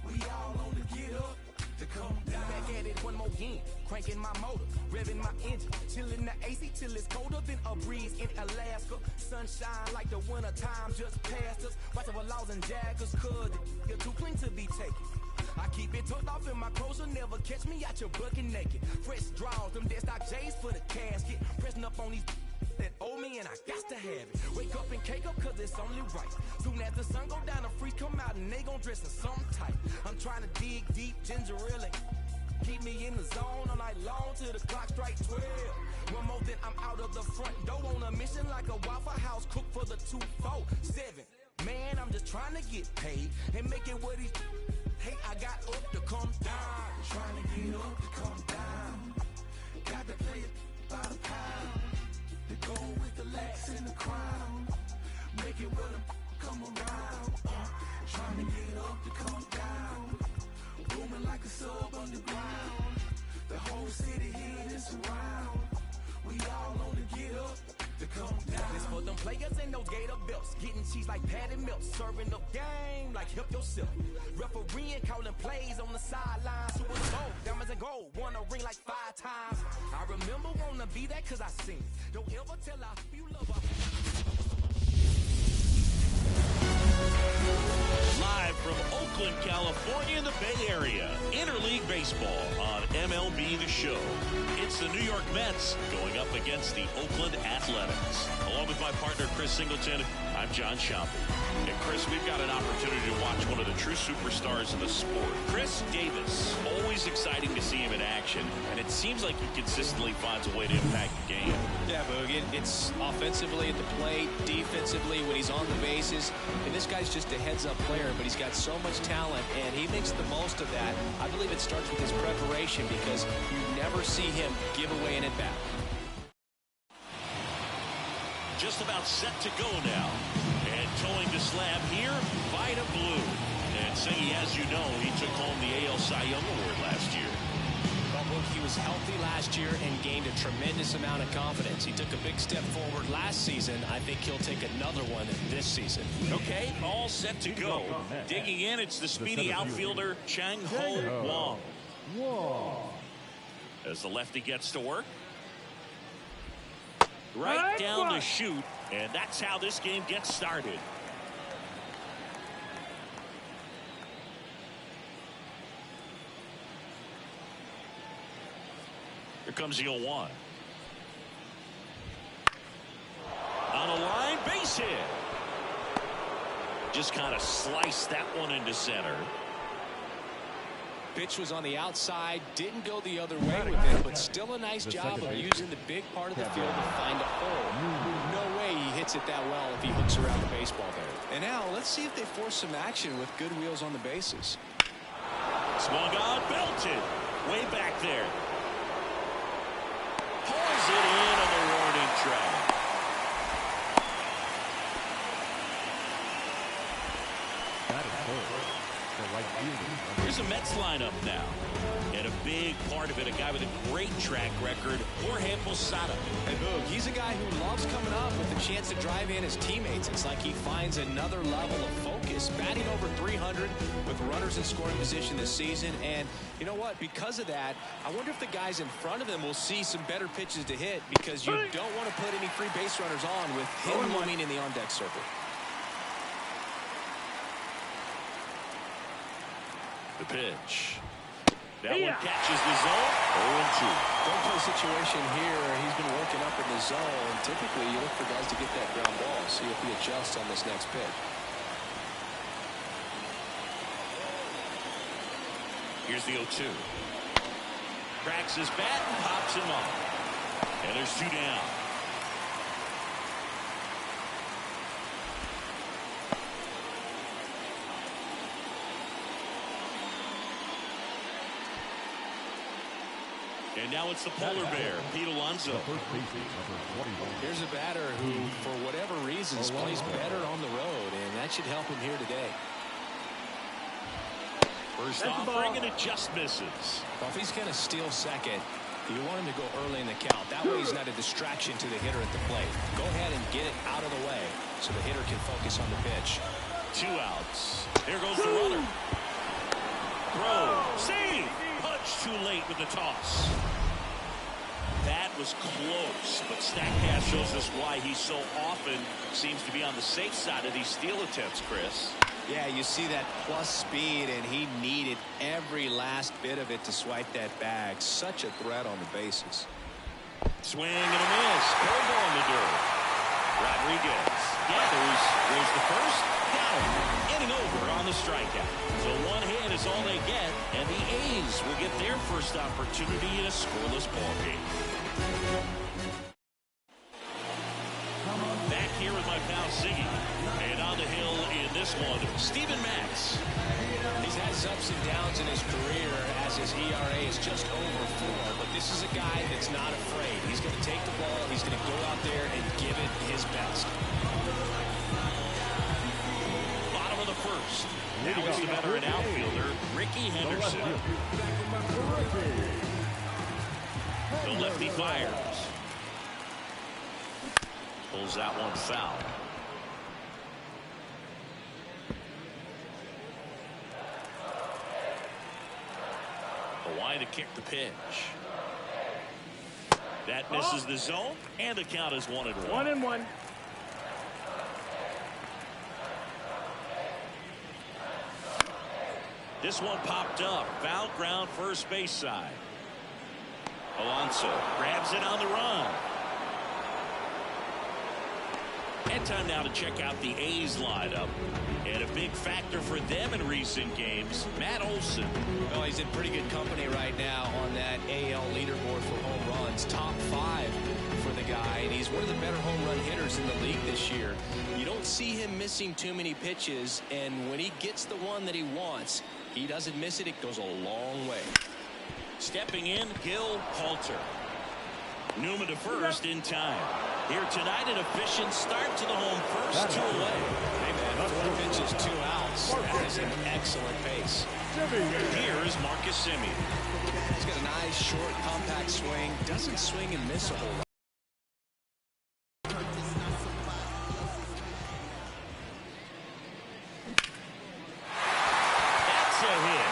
Speaker 7: We all on the get up to come down.
Speaker 5: Back at it one more again, cranking my motor, revving my engine, chilling the AC till it's colder than a breeze in Alaska. Sunshine like the winter time just passed us. Watching for laws and jaggers, cause you're too clean to be taken. I keep it tucked off in my clothes, you'll never catch me out your bucket naked. Fresh draws, them dead stock J's for the casket. Pressing up on these that owe me and I got to have it. Wake up and cake up cause it's only right. Soon as the sun go down, the freeze come out and they gon' dress in some type. I'm trying to dig deep, ginger ale. Keep me in the zone all night long till the clock strike 12. One more then I'm out of the front door on a mission like a Waffle House cook for the 247. Man, I'm just trying to get paid and make it what he's hey, I got up to come down.
Speaker 7: Trying to get up to come down. Got to play it by the pound. To go with the lax and the crown. Make it with them come around. Trying to get up to come down. Booming like a sub underground. The whole city here is around. We all on the get up to come down.
Speaker 5: This for them players in those gator belts. Getting cheese like patty milk. Serving up game like help yourself. Refereeing, calling plays on the sideline. Super Bowl, diamonds and gold. Won a ring like 5 times. I remember wanna be that cause I seen it. Don't ever tell her you love her.
Speaker 1: Live from Oakland, California, in the Bay Area, Interleague Baseball on MLB The Show. It's the New York Mets going up against the Oakland Athletics. Along with my partner, Chris Singleton, I'm John Sciambi. And Chris, we've got an opportunity to watch one of the true superstars in the sport. Chris Davis, always exciting to see him in action, and it seems like he consistently finds a way to impact the game.
Speaker 2: Yeah, Boog, it's offensively at the plate, defensively when he's on the bases, and this guy's just a heads-up player, but he's got so much talent, and he makes the most of that. I believe it starts with his preparation because you never see him give away an at-bat.
Speaker 1: Just about set to go now. And towing the slab here, Vida Blue. And Singy, as you know, he took home the AL Cy Young Award last year.
Speaker 2: Well, look, he was healthy last year and gained a tremendous amount of confidence. He took a big step forward last season. I think he'll take another one this season.
Speaker 1: Okay, all set to go. Digging in, it's the speedy outfielder, Chang Ho Wong. As the lefty gets to work. Right down the chute, and that's how this game gets started. Here comes the 0-1. On a line, base hit. Just kind of sliced that one into center.
Speaker 2: Pitch was on the outside, didn't go the other way with it, but still a nice job of using the big part of the field to find a hole. No way he hits it that well if he hooks around the baseball there. And now let's see if they force some action with good wheels on the bases.
Speaker 1: Swung on, belted. Way back there. Pulls it in on the warning track.
Speaker 3: That is full.
Speaker 1: Here's a Mets lineup now. And a big part of it, a guy with a great track record, Jorge Posada.
Speaker 2: Hey, Boog, he's a guy who loves coming up with a chance to drive in his teammates. It's like he finds another level of focus. Batting over 300 with runners in scoring position this season. And you know what? Because of that, I wonder if the guys in front of him will see some better pitches to hit because you don't want to put any free base runners on with him looming in the on-deck circle.
Speaker 1: The pitch. That one catches the zone. 0-2.
Speaker 2: Don't play situation here. He's been working up in the zone. Typically, you look for guys to get that ground ball. See if he adjusts on this next pitch.
Speaker 1: Here's the 0-2. cracks his bat and pops him up. And there's 2 down. And now it's the polar bear, Pete Alonso.
Speaker 2: Here's a batter who, for whatever reasons, plays better on the road, and that should help him here today.
Speaker 1: First offering, and it just misses.
Speaker 2: Well, if he's going to steal second, you want him to go early in the count. That way he's not a distraction to the hitter at the plate. Go ahead and get it out of the way so the hitter can focus on the pitch.
Speaker 1: 2 outs. There goes the runner. Throw. Save. Punch too late with the toss. That was close, but StatCast shows us why he so often seems to be on the safe side of these steal attempts, Chris.
Speaker 2: Yeah, you see that plus speed, and he needed every last bit of it to swipe that bag. Such a threat on the bases.
Speaker 1: Swing and a miss. Curveball in the dirt. Rodriguez gathers, goes to first, got him. Inning over on the strikeout. So 1 hit is all they get, and the A's will get their first opportunity in a scoreless ballgame. Back here with my pal Ziggy, and on the hill in this one, Steven Matz.
Speaker 2: He's had his ups and downs in his career as his ERA is just over 4, but this is a guy that's not afraid. He's going to take the ball, he's going to go out there and give it his best.
Speaker 1: Bottom of the first. Now it's the veteran outfielder, Ricky Henderson. The lefty fires. Pulls that one foul. Hawaii to kick the pitch. That misses the zone, and the count is 1-1.
Speaker 4: 1-1.
Speaker 1: This one popped up. Foul ground, first base side. Alonso grabs it on the run. And time now to check out the A's lineup. And a big factor for them in recent games, Matt Olson.
Speaker 2: Well, he's in pretty good company right now on that AL leaderboard for home runs. Top 5 for the guy, and he's one of the better home run hitters in the league this year. You don't see him missing too many pitches, and when he gets the one that he wants, he doesn't miss it. It goes a long way.
Speaker 1: Stepping in, Gil Halter. Newman to first in time. Here tonight, an efficient start to the home first, 2 away.
Speaker 2: Hey, man, 4 pitches, 2 outs. That is an excellent pace.
Speaker 1: Here is Marcus Semien.
Speaker 2: He's got a nice, short, compact swing. Doesn't swing and miss a whole lot.
Speaker 1: That's a hit.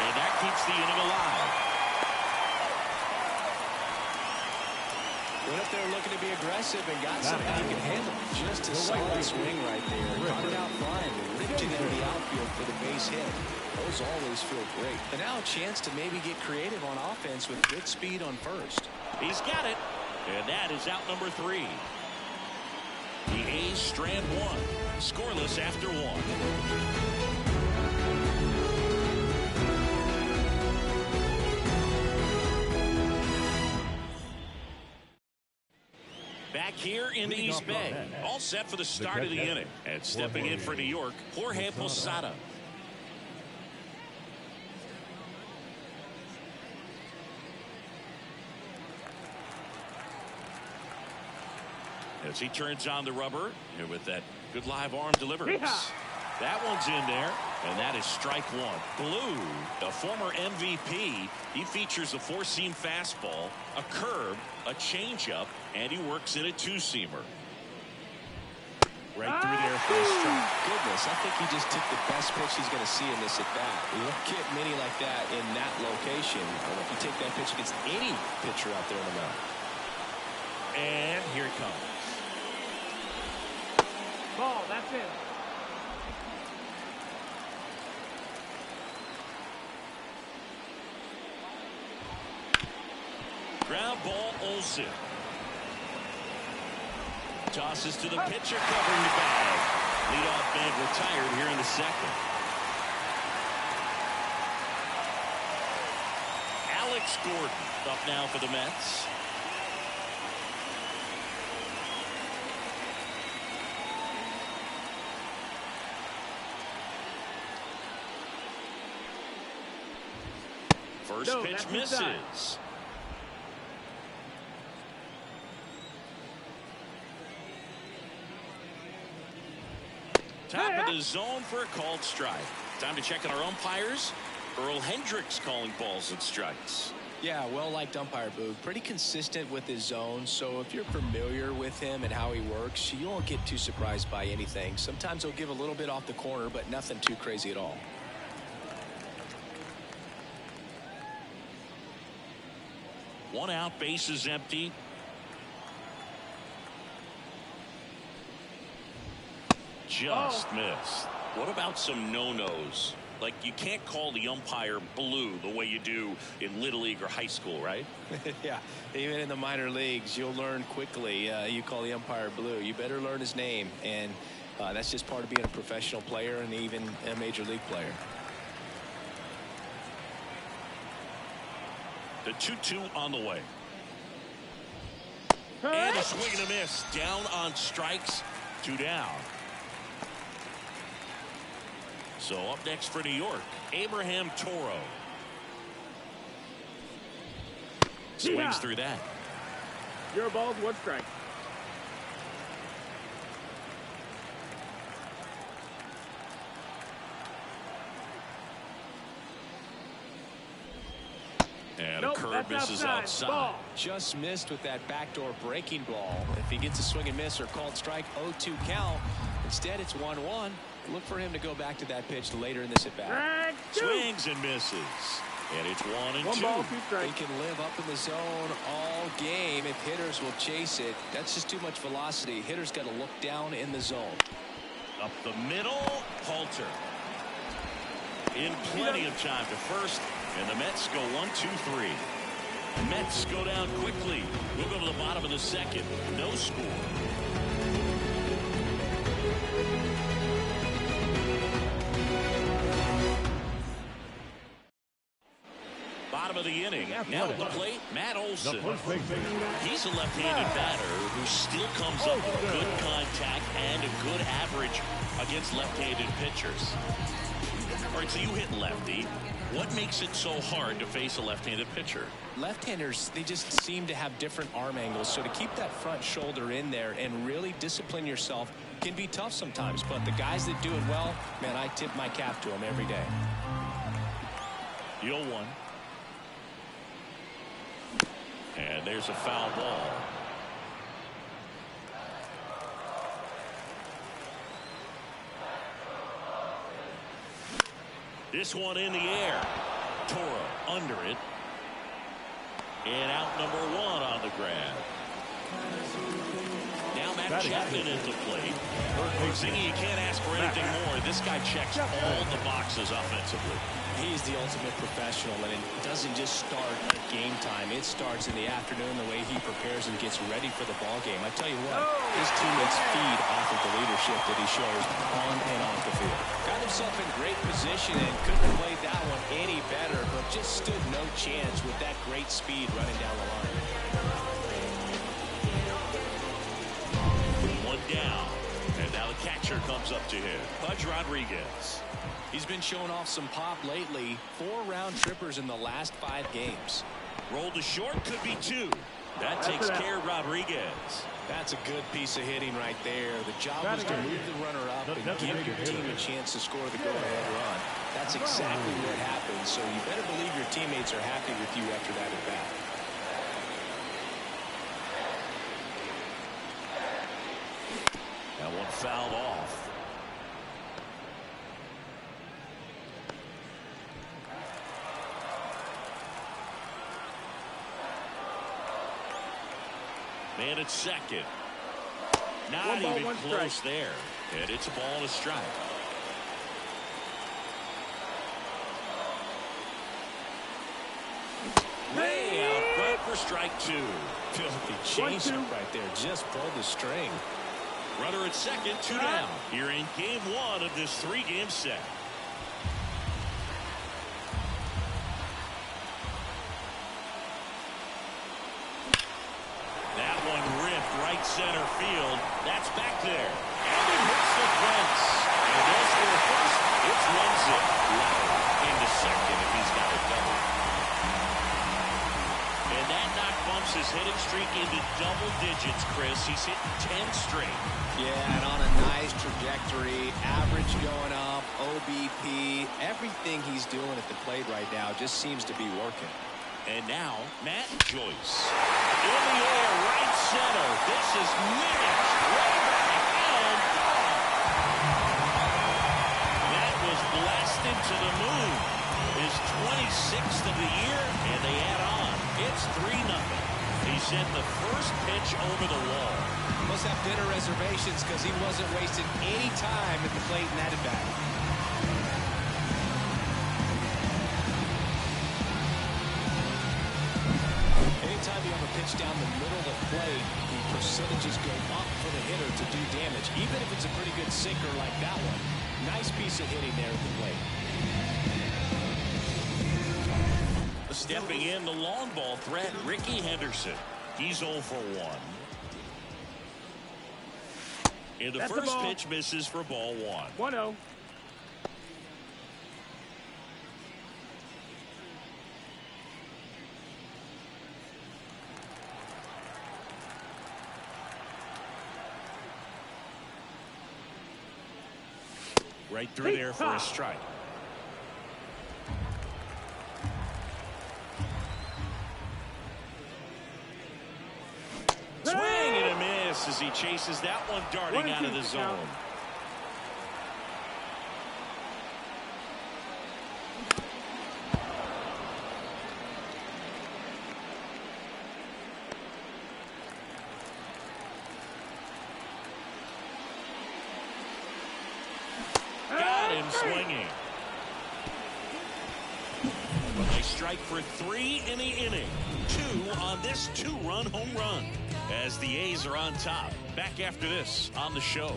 Speaker 1: And that keeps the inning alive.
Speaker 2: Went up there looking to be aggressive and got something he can handle. Just a solid swing right there. Caught it out flying, ripped it into the outfield for the base hit. Those always feel great. And now a chance to maybe get creative on offense with good speed on first.
Speaker 1: He's got it. And that is out number 3. The A's strand 1. Scoreless after 1. Back here in the East Bay, all set for the start of the inning. And stepping in for New York, Jorge Posada. As he turns on the rubber, and with that good live arm deliverance. That one's in there, and that is strike 1. Blue, a former MVP, he features a 4-seam fastball, a curve, a changeup, and he works in a 2-seamer. Right through there for a strike.
Speaker 2: Goodness, I think he just took the best pitch he's going to see in this at-bat. You don't get many like that in that location. If you take that pitch against any pitcher out there in the mound.
Speaker 1: And here it comes.
Speaker 4: Ball, that's it.
Speaker 1: Ground ball, Olsen. Tosses to the pitcher, covering the bag. Leadoff man retired here in the second. Alec Brooks Gordon up now for the Mets. First pitch misses. Top of the zone for a called strike. Time to check on our umpires. Earl Hendricks calling balls and strikes.
Speaker 2: Yeah, well-liked umpire, Boog. Pretty consistent with his zone, so if you're familiar with him and how he works, you won't get too surprised by anything. Sometimes he'll give a little bit off the corner, but nothing too crazy at all.
Speaker 1: One out, base is empty. Just missed. What about some no-nos? Like, you can't call the umpire blue the way you do in Little League or high school, right?
Speaker 2: Yeah, even in the minor leagues, you'll learn quickly. You call the umpire blue. You better learn his name, and that's just part of being a professional player and even a major league player.
Speaker 1: The 2-2 on the way. And a swing and a miss. Down on strikes. 2 down. So up next for New York, Abraham Toro. Swings through that.
Speaker 4: 0 balls, 1 strike.
Speaker 1: And a curve misses outside.
Speaker 4: Ball.
Speaker 2: Just missed with that backdoor breaking ball. If he gets a swing and miss or called strike, 0-2 count. Instead, it's 1-1. Look for him to go back to that pitch later in this at-bat.
Speaker 1: Swings and misses. And it's 1-2.
Speaker 4: 1 ball, 2 strikes.
Speaker 2: He can live up in the zone all game if hitters will chase it. That's just too much velocity. Hitters got to look down in the zone.
Speaker 1: Up the middle, Halter. In plenty of time to first, and the Mets go 1-2-3. Mets go down quickly. We'll go to the bottom of the second. No score. Bottom of the inning. Now at the plate, Matt Olson. He's a left-handed batter who still comes up with good contact and a good average against left-handed pitchers. All right, so you hit lefty. What makes it so hard to face a left-handed pitcher?
Speaker 2: Left-handers, they just seem to have different arm angles, so to keep that front shoulder in there and really discipline yourself can be tough sometimes. But the guys that do it well, man, I tip my cap to them every day.
Speaker 1: The 0-1. And there's a foul ball. This one in the air. Toro under it. And out number 1 on the grab. Now Matt Chapman at the plate. Zingy, you can't ask for anything more. This guy checks all the boxes offensively.
Speaker 2: He's the ultimate professional, and it doesn't just start at game time. It starts in the afternoon, the way he prepares and gets ready for the ball game. I tell you what, his teammates feed off of the leadership that he shows on and off the field. Got himself in great position and couldn't have played that one any better, but just stood no chance with that great speed running down the line.
Speaker 1: 1 down. And now the catcher comes up to him. Pudge Rodriguez.
Speaker 2: He's been showing off some pop lately. 4 round trippers in the last 5 games.
Speaker 1: Rolled to short, could be 2. That takes care of Rodriguez.
Speaker 2: That's a good piece of hitting right there. The job was to move the runner up and give your team a chance to score the go-ahead run. That's exactly what happened, so you better believe your teammates are happy with you after that at-bat.
Speaker 1: That one fouled off. Man at second. Not even close there. And it's a ball and a strike. Way out front for strike 2.
Speaker 2: Filthy changeup right there. Just pulled the string.
Speaker 1: Runner at second, 2 down. Here in game 1 of this 3-game set. right center field. That's back there. And it hits the fence. And they'll score first. It's 1-0. Lauer into second if he's got a double. And that knock bumps his hitting streak into double digits, Chris. He's hit 10 straight.
Speaker 2: Yeah, and on a nice trajectory. Average going up, OBP. Everything he's doing at the plate right now just seems to be working.
Speaker 1: And now, Matt Joyce. In the air, right center. This is Minich. Way back and gone. That was blasted to the moon. His 26th of the year, and they add on. It's 3-0. He sent the first pitch over the wall.
Speaker 2: Must have dinner reservations because he wasn't wasting any time at the plate in that at-bat. Anytime you have a pitch down the middle of the plate, the percentages go up for the hitter to do damage, even if it's a pretty good sinker like that one. Nice piece of hitting there at the plate.
Speaker 1: Stepping in, the long ball threat, Ricky Henderson. He's 0 for 1. And the first pitch misses for ball 1.
Speaker 4: 1-0.
Speaker 1: Right through there for a strike. Swing and a miss as he chases that one darting out of the zone. Got him swinging. A strike for 3 in the inning. 2 on this 2-run home run. As the A's are on top. Back after this on the show.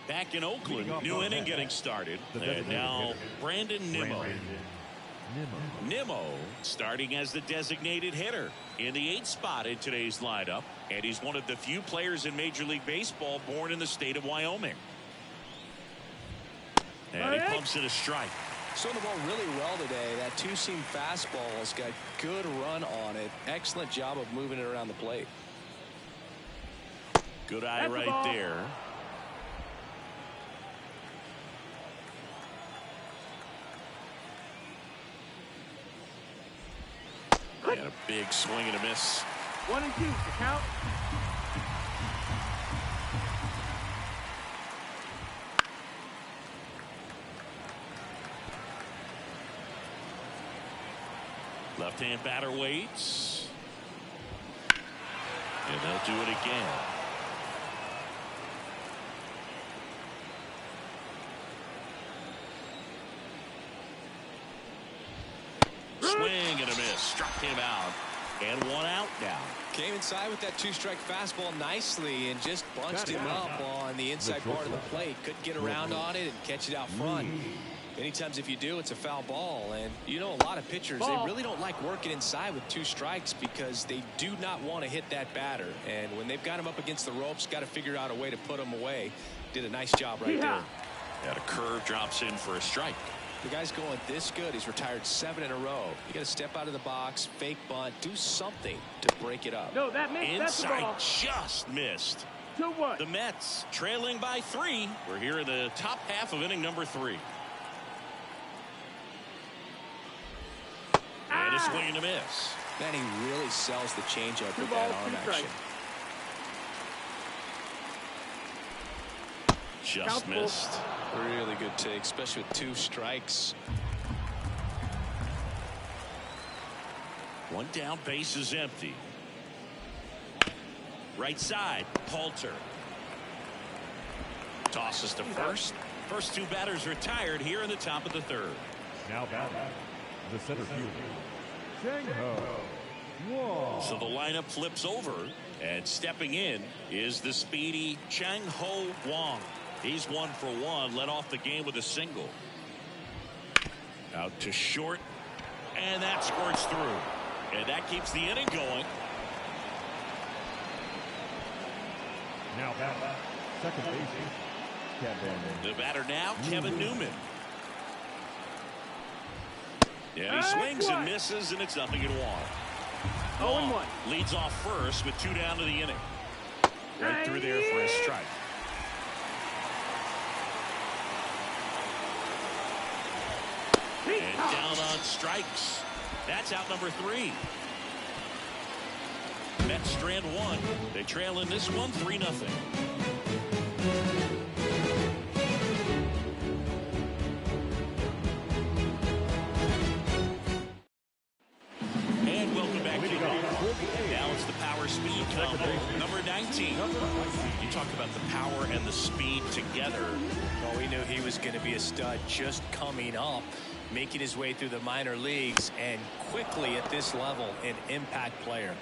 Speaker 1: Back in Oakland, new inning getting started. And now Brandon Nimmo. Nimmo starting as the designated hitter in the 8th spot in today's lineup, and he's one of the few players in Major League Baseball born in the state of Wyoming. And he pumps it a strike.
Speaker 2: Throwing the ball really well today. That two-seam fastball has got good run on it. Excellent job of moving it around the plate.
Speaker 1: Good eye right there. And a big swing and a miss.
Speaker 4: 1 and 2 to count.
Speaker 1: Left-hand batter waits. And they'll do it again. Swing and a miss. Struck him out. And 1 out now.
Speaker 2: Came inside with that 2-strike fastball nicely and just bunched him up on the inside part of the plate. Couldn't get around on it and catch it out front. Many times if you do, it's a foul ball. And you know, a lot of pitchers, they really don't like working inside with 2 strikes because they do not want to hit that batter. And when they've got him up against the ropes, got to figure out a way to put him away. Did a nice job right there.
Speaker 1: And a curve drops in for a strike.
Speaker 2: The guy's going this good. He's retired 7 in a row. You got to step out of the box, fake bunt, do something to break it up.
Speaker 4: No, that missed. That's the ball.
Speaker 1: Just missed.
Speaker 4: 2-1.
Speaker 1: The Mets trailing by 3. We're here in the top half of inning number 3. And a swing and a miss.
Speaker 2: Man, he really sells the changeup with that arm action.
Speaker 1: Just missed.
Speaker 2: Really good take, especially with 2 strikes.
Speaker 1: 1 down, base is empty. Right side, Halter. Tosses to first. First 2 batters retired here in the top of the 3rd.
Speaker 3: Now batting, the center fielder, Chang-Ho Wong.
Speaker 1: So the lineup flips over, and stepping in is the speedy Chang-Ho Wong. He's 1 for 1, led off the game with a single. Out to short, and that squirts through. And that keeps the inning going.
Speaker 3: Now back, second baseman, Kevin.
Speaker 1: The batter now, Kevin Newman. Yeah, he swings and misses, and it's 0-1.
Speaker 4: 0-1.
Speaker 1: Leads off first with 2 down to the inning. Right through there for a strike. And down on strikes. That's out number 3. Mets strand 1. They trail in this one 3-0. And welcome back to the game. Now it's the power speed combo. Number 19. You talk about the power and the speed together.
Speaker 2: Well, we knew he was going to be a stud just coming up, making his way through the minor leagues, and quickly at this level, an impact player.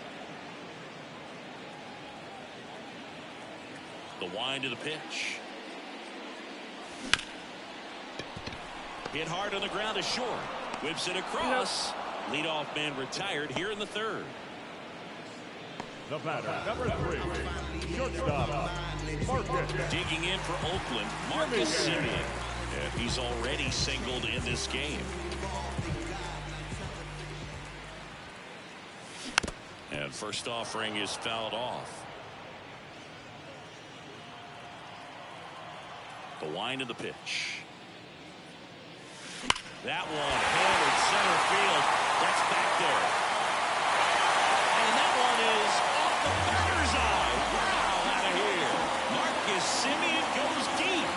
Speaker 1: The wind of the pitch. Hit hard on the ground to short. Whips it across. Leadoff man retired here in the 3rd.
Speaker 3: The batter, number 3, shortstop, Marcus.
Speaker 1: Digging in for Oakland, Marcus Semien. And he's already singled in this game. And first offering is fouled off. The wind of the pitch. That one hammered center field. That's back there. And that one is off the batter's eye. Wow, out of here. Marcus Semien goes deep.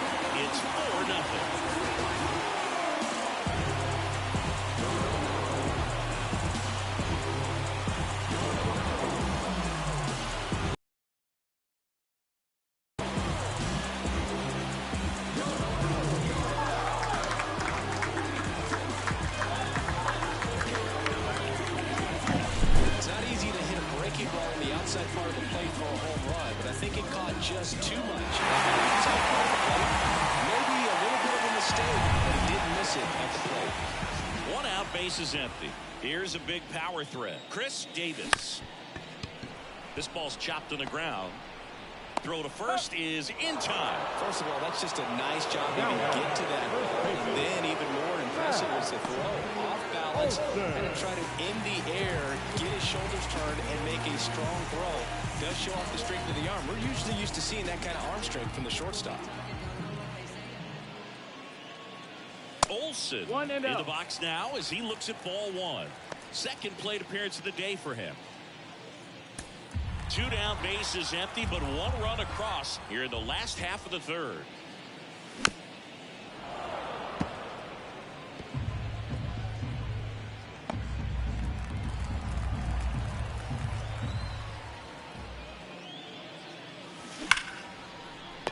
Speaker 1: It's 4-0.
Speaker 2: Part of the plate for a home run, but I think it caught just too much. Maybe a little bit of a mistake, but he didn't miss it at the plate.
Speaker 1: 1 out, bases empty. Here's a big power threat. Chris Davis. This ball's chopped on the ground. Throw to first is in time.
Speaker 2: First of all, that's just a nice job to even get to that ball. And then even more impressive was the throw. Off balance, and to try to in the air, get his shoulders turned, and make a strong throw. Does show off the strength of the arm. We're usually used to seeing that kind of arm strength from the shortstop.
Speaker 1: Olsen in the box now as he looks at ball 1. Second plate appearance of the day for him. 2 down, bases empty, but 1 run across here in the last half of the 3rd.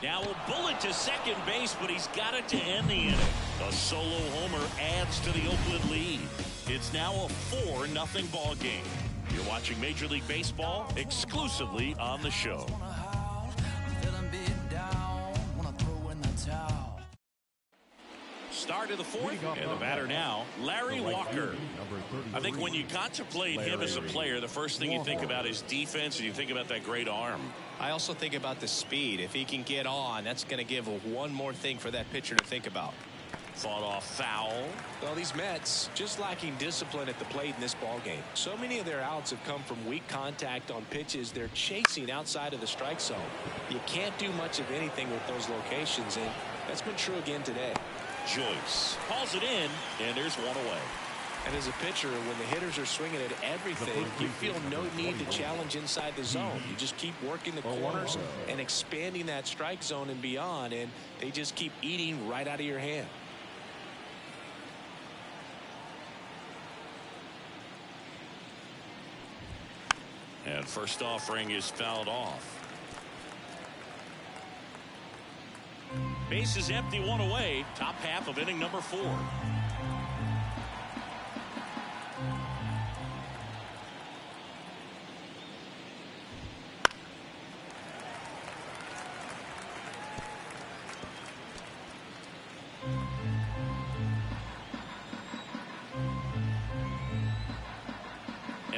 Speaker 1: Now a bullet to second base, but he's got it to end the inning. A solo homer adds to the Oakland lead. It's now a 4-0 ball game. You're watching Major League Baseball exclusively on the show. Start of the 4th, and the batter now, Larry Walker. I think when you contemplate him as a player, the first thing you think about is defense, and you think about that great arm.
Speaker 2: I also think about the speed. If he can get on, that's going to give one more thing for that pitcher to think about.
Speaker 1: Fought off foul.
Speaker 2: Well, these Mets just lacking discipline at the plate in this ball game. So many of their outs have come from weak contact on pitches they're chasing outside of the strike zone. You can't do much of anything with those locations, and that's been true again today.
Speaker 1: Joyce calls it in, and there's 1 away.
Speaker 2: And as a pitcher, when the hitters are swinging at everything, you feel no need to challenge inside the zone. You just keep working the corners and expanding that strike zone and beyond, and they just keep eating right out of your hand.
Speaker 1: And first offering is fouled off. Base is empty, 1 away. Top half of inning number 4.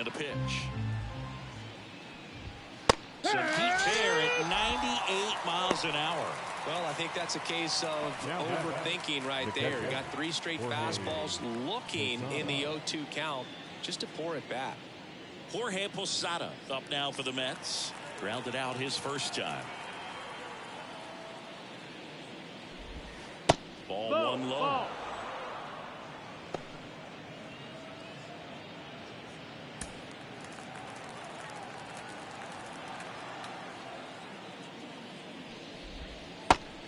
Speaker 1: And a pitch. Some heat there at 98 miles an hour.
Speaker 2: Well, I think that's a case of overthinking right there. You got 3 straight fastballs looking in the 0-2 count just to pour it back.
Speaker 1: Jorge Posada up now for the Mets. Grounded out his first time. Ball one low.
Speaker 4: Ball.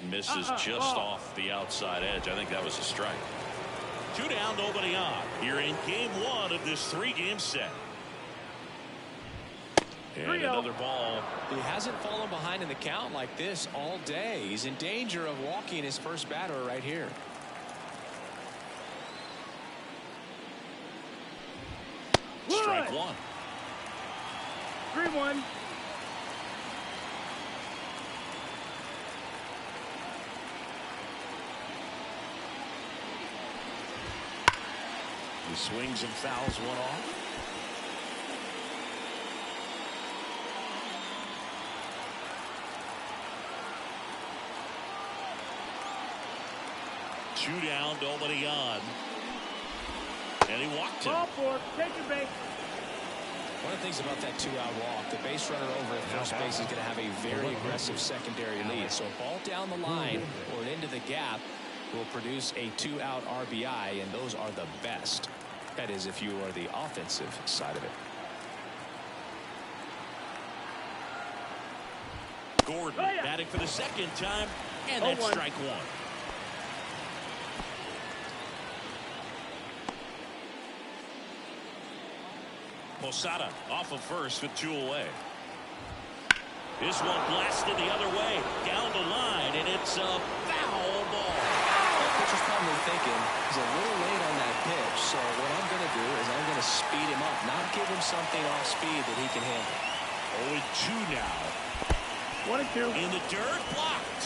Speaker 1: Misses just off the outside edge. I think that was a strike. 2 down, nobody on. Here in game 1 of this 3-game set. And another ball.
Speaker 2: He hasn't fallen behind in the count like this all day. He's in danger of walking his first batter right here.
Speaker 1: Strike 1.
Speaker 4: 3-1.
Speaker 1: He swings and fouls one off. Two down, nobody on. And he walked him.
Speaker 4: Ball 4. Take your base.
Speaker 2: One of the things about that 2-out walk, the base runner over at first base is going to have a very aggressive secondary lead. So a ball down the line or into the gap will produce a 2-out RBI, and those are the best. That is, if you are the offensive side of it.
Speaker 1: Gordon batting for the second time, and that's strike 1. Posada off of first with 2 away. This one blasted the other way down the line, and it's a foul ball.
Speaker 2: The pitcher's probably thinking he's a little late on that pitch, so what I'm going to do is I'm going to speed him up, not give him something off speed that he can handle.
Speaker 1: 0-2 now.
Speaker 4: 1-2.
Speaker 1: In the dirt, blocked.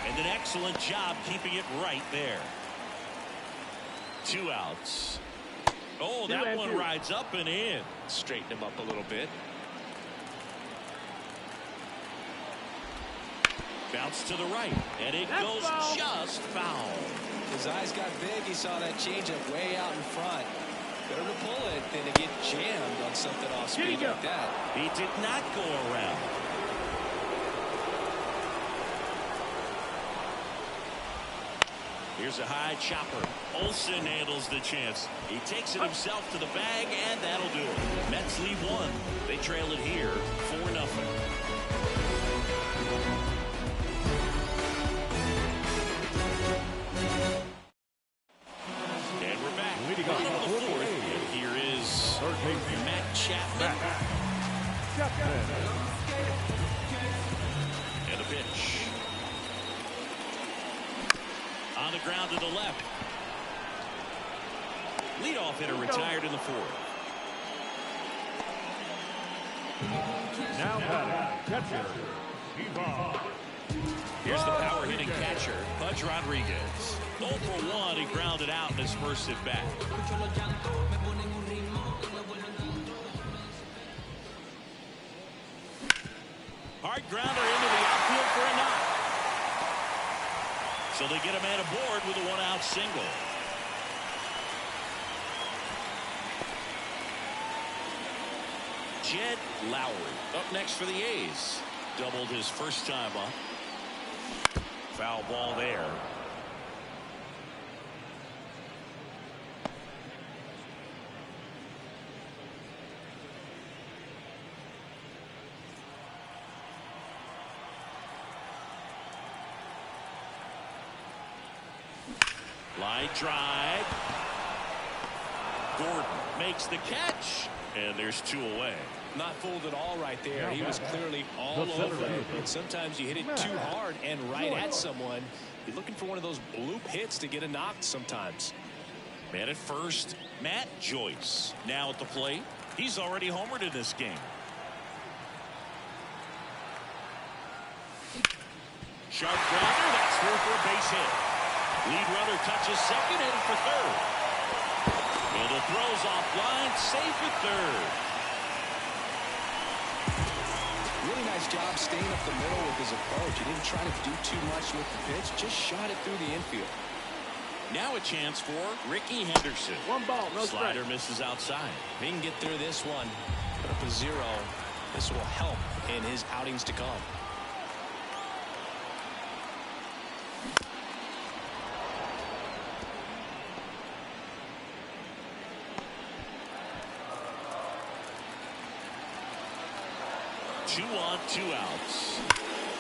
Speaker 1: And an excellent job keeping it right there. 2 outs. Oh, that one rides up and in.
Speaker 2: Straighten him up a little bit.
Speaker 1: Bounce to the right, and it goes
Speaker 4: foul.
Speaker 1: just foul.
Speaker 2: His eyes got big. He saw that changeup way out in front. Better to pull it than to get jammed on something off speed like that.
Speaker 1: He did not go around. Here's a high chopper. Olsen handles the chance. He takes it himself to the bag, and that'll do it. Mets lead 1. They trail it here 4-0. And we're back.
Speaker 3: Leading off
Speaker 1: Bottom of the 4th.
Speaker 3: the
Speaker 1: And here is Matt Chapman. And a pitch. On the ground to the left. Leadoff hitter retired in the 4th.
Speaker 3: Now batting, catcher, Ivan.
Speaker 1: Here's the power hitting catcher, Pudge Rodriguez. 0 for 1, he grounded out in his first at bat. Hard grounder into the outfield for a knock. So they get a man aboard with a 1-out single. Jed Lowry up next for the A's. Doubled his first time up. Foul ball there. Line drive. Gordon makes the catch, and there's 2 away.
Speaker 2: Not fooled at all right there. He was clearly all over it. And sometimes you hit it too hard and right at someone. You're looking for one of those bloop hits to get a knock sometimes.
Speaker 1: Man at first, Matt Joyce. Now at the plate. He's already homered in this game. Sharp grounder. That's through for a base hit. Lead runner touches second, headed for third. And the throw's offline, safe at third.
Speaker 2: Really nice job staying up the middle with his approach. He didn't try to do too much with the pitch, just shot it through the infield.
Speaker 1: Now a chance for Ricky Henderson.
Speaker 4: One ball, no
Speaker 1: Slider
Speaker 4: strike.
Speaker 1: misses outside.
Speaker 2: If he can get through this one, put up a 0. This will help in his outings to come.
Speaker 1: Two on, 2 outs.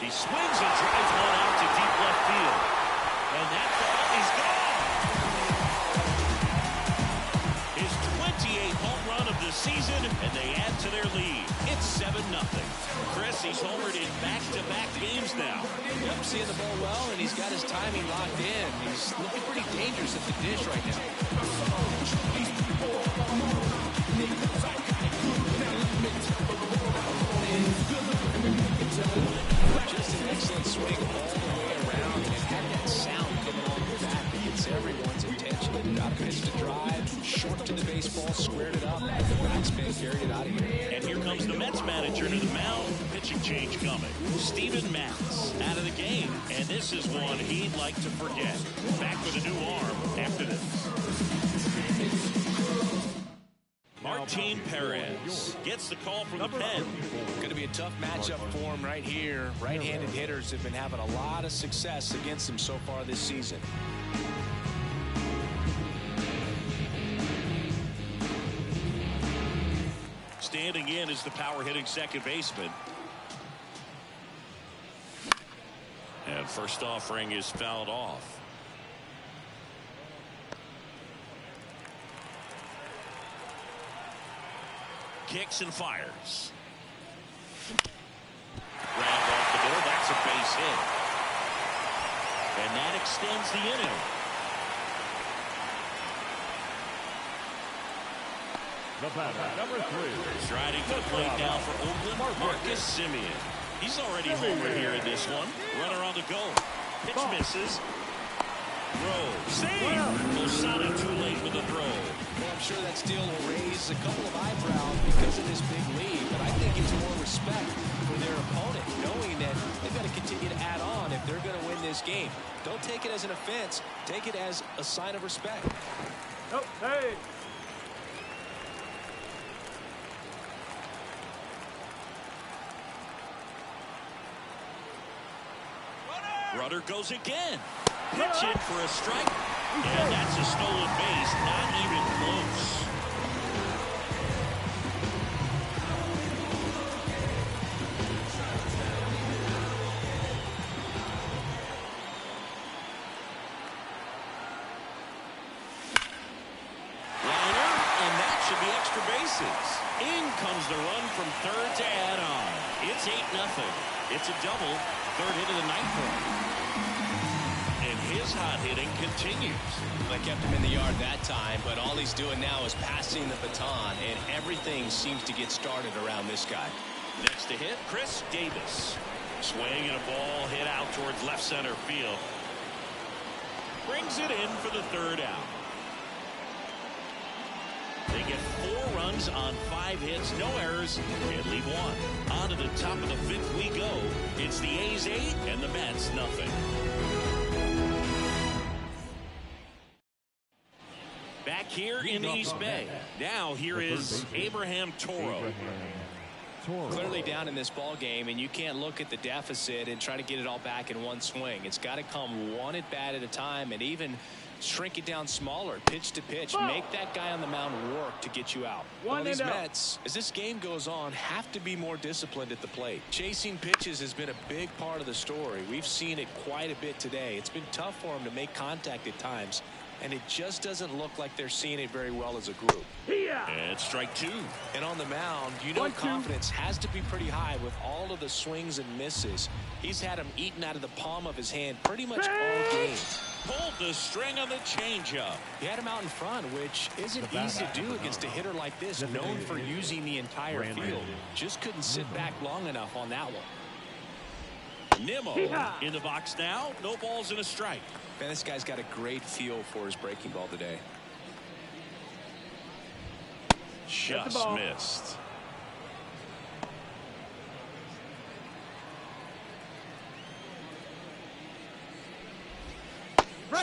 Speaker 1: He swings and drives one out to deep left field. And that ball is gone. His 28th home run of the season, and they add to their lead. It's 7-0. Chris, he's homered in back-to-back games now.
Speaker 2: Yep, seeing the ball well, and he's got his timing locked in. He's looking pretty dangerous at the dish right now. Just an excellent swing all the way around, and it had that sound coming off the bat that gets everyone's attention. Got pitched to drive, short to the baseball, squared it up, and the batsman carried it out of here.
Speaker 1: And here comes the Mets manager to the mound. Pitching change coming. Steven Matz out of the game. And this is one he'd like to forget. Back with a new arm after this. Martin Perez gets the call from the pen.
Speaker 2: Going to be a tough matchup for him right here. Right-handed hitters have been having a lot of success against him so far this season.
Speaker 1: Standing in is the power-hitting second baseman. And first offering is fouled off. Kicks and fires. Grabbed off the middle. That's a base hit. And that extends the inning.
Speaker 3: The batter, number 3.
Speaker 1: Striding to the plate now for Oakland, Marcus Semien. He's already homer here in this one. Runner on the go. Pitch misses. Throw. Save. Losada too late with the throw.
Speaker 2: Well, I'm sure that steal will raise a couple of eyebrows because of this big lead, but I think it's more respect for their opponent, knowing that they've got to continue to add on if they're going to win this game. Don't take it as an offense. Take it as a sign of respect.
Speaker 4: Oh, hey.
Speaker 1: Runner goes again. Pitch in for a strike. And that's a stolen base. Not even close. Liner, and that should be extra bases. In comes the run from third to add on. It's 8-0. It's a double. Third hit of the night for him. And his hot hitting continues.
Speaker 2: They kept him in the yard that time, but all he's doing now is passing the baton, and everything seems to get started around this guy.
Speaker 1: Next to hit, Chris Davis. Swing and a ball hit out towards left center field. Brings it in for the third out. They get 4 runs on 5 hits, no errors, and leave 1. On to the top of the 5th we go. It's the A's 8 and the Mets nothing. Back here in East Bay. Now here is Abraham Toro.
Speaker 2: Clearly down in this ball game, and you can't look at the deficit and try to get it all back in one swing. It's got to come one at bat at a time, and even shrink it down smaller, pitch to pitch. Make that guy on the mound work to get you out. Well, these Mets, as this game goes on, have to be more disciplined at the plate. Chasing pitches has been a big part of the story. We've seen it quite a bit today. It's been tough for them to make contact at times, and it just doesn't look like they're seeing it very well as a group.
Speaker 1: And strike 2.
Speaker 2: And on the mound, you know, confidence has to be pretty high with all of the swings and misses. He's had them eaten out of the palm of his hand pretty much all game.
Speaker 1: Pulled the string on the changeup.
Speaker 2: He had him out in front, which isn't easy to do against a hitter like this, known for using the entire field. Just couldn't sit back long enough on that one.
Speaker 1: Nimmo in the box now. No balls and a strike.
Speaker 2: Man, this guy's got a great feel for his breaking ball today.
Speaker 1: Just missed.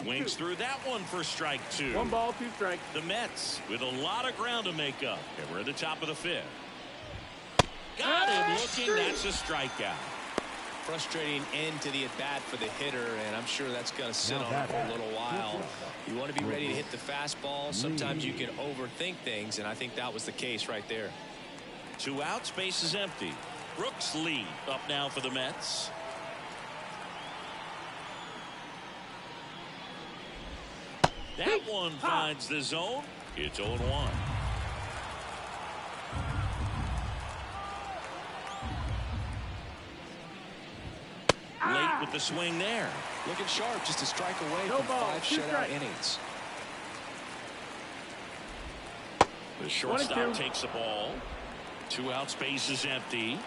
Speaker 1: Swings through that one for strike 2.
Speaker 4: 1 ball, 2 strikes.
Speaker 1: The Mets with a lot of ground to make up. And we're at the top of the 5th. Got him looking. That's a strikeout.
Speaker 2: Frustrating end to the at-bat for the hitter, and I'm sure that's going to sit on him for a little while. You want to be ready to hit the fastball. Sometimes you can overthink things, and I think that was the case right there.
Speaker 1: 2 outs, base is empty. Brooks lead up now for the Mets. That one finds the zone. It's 0-1. Late with the swing there.
Speaker 2: Looking sharp, just a strike away from 5 shutout innings.
Speaker 1: The shortstop takes the ball. 2 outs, base is empty.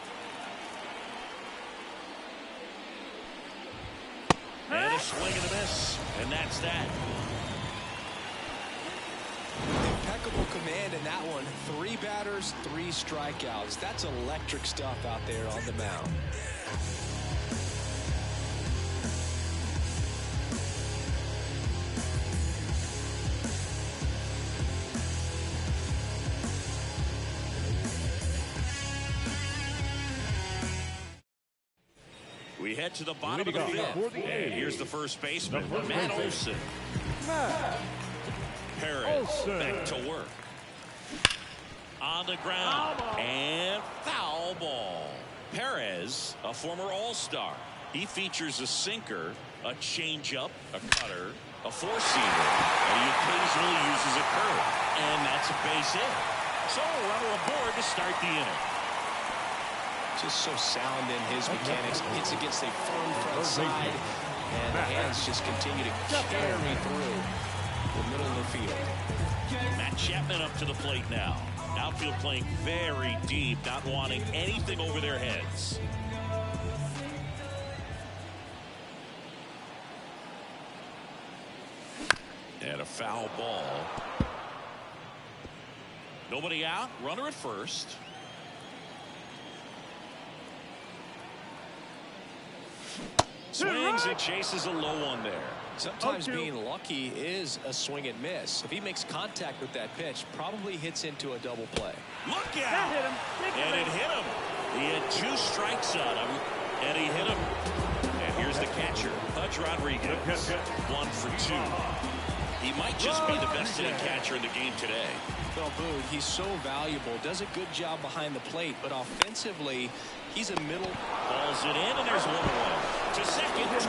Speaker 1: And a swing and a miss. And that's that.
Speaker 2: Impeccable command in that one. 3 batters, 3 strikeouts. That's electric stuff out there on the mound.
Speaker 1: We head to the bottom of the 5th. And here's the first baseman, Matt Olson. Perez back to work. On the ground. And foul ball. Perez, a former All-Star. He features a sinker, a changeup, a cutter, a 4-seamer, and he occasionally uses a curve. And that's a base hit. So a runner aboard to start the inning.
Speaker 2: Just so sound in his mechanics. Hits against a firm front side, and the hands just continue to carry through the middle of the field.
Speaker 1: Matt Chapman up to the plate now. Outfield playing very deep, not wanting anything over their heads. And a foul ball. Nobody out. Runner at first. Swings and chases a low one there.
Speaker 2: Sometimes being lucky is a swing and miss. If he makes contact with that pitch, probably hits into a double play.
Speaker 1: Look out! And it hit him. He had 2 strikes on him, and he hit him. And here's the catcher, Pudge Rodriguez. 1 for 2. He might just be the best hitting catcher in the game today.
Speaker 2: Well, Boog, he's so valuable, does a good job behind the plate, but offensively, he's a middle.
Speaker 1: Balls it in, and there's 1 away. To second, 2.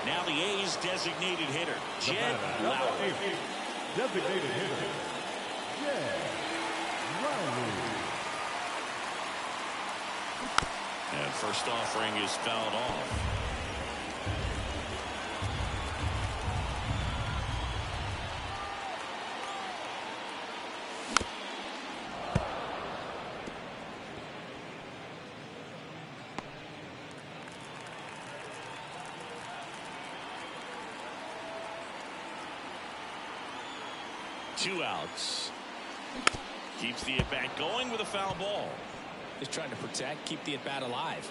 Speaker 1: Now the A's designated hitter, Jed Lowry.
Speaker 3: Designated hitter, Jed Lowry.
Speaker 1: And first offering is fouled off. Two outs. Keeps the at-bat going with a foul ball.
Speaker 2: Just trying to protect, keep the at-bat alive.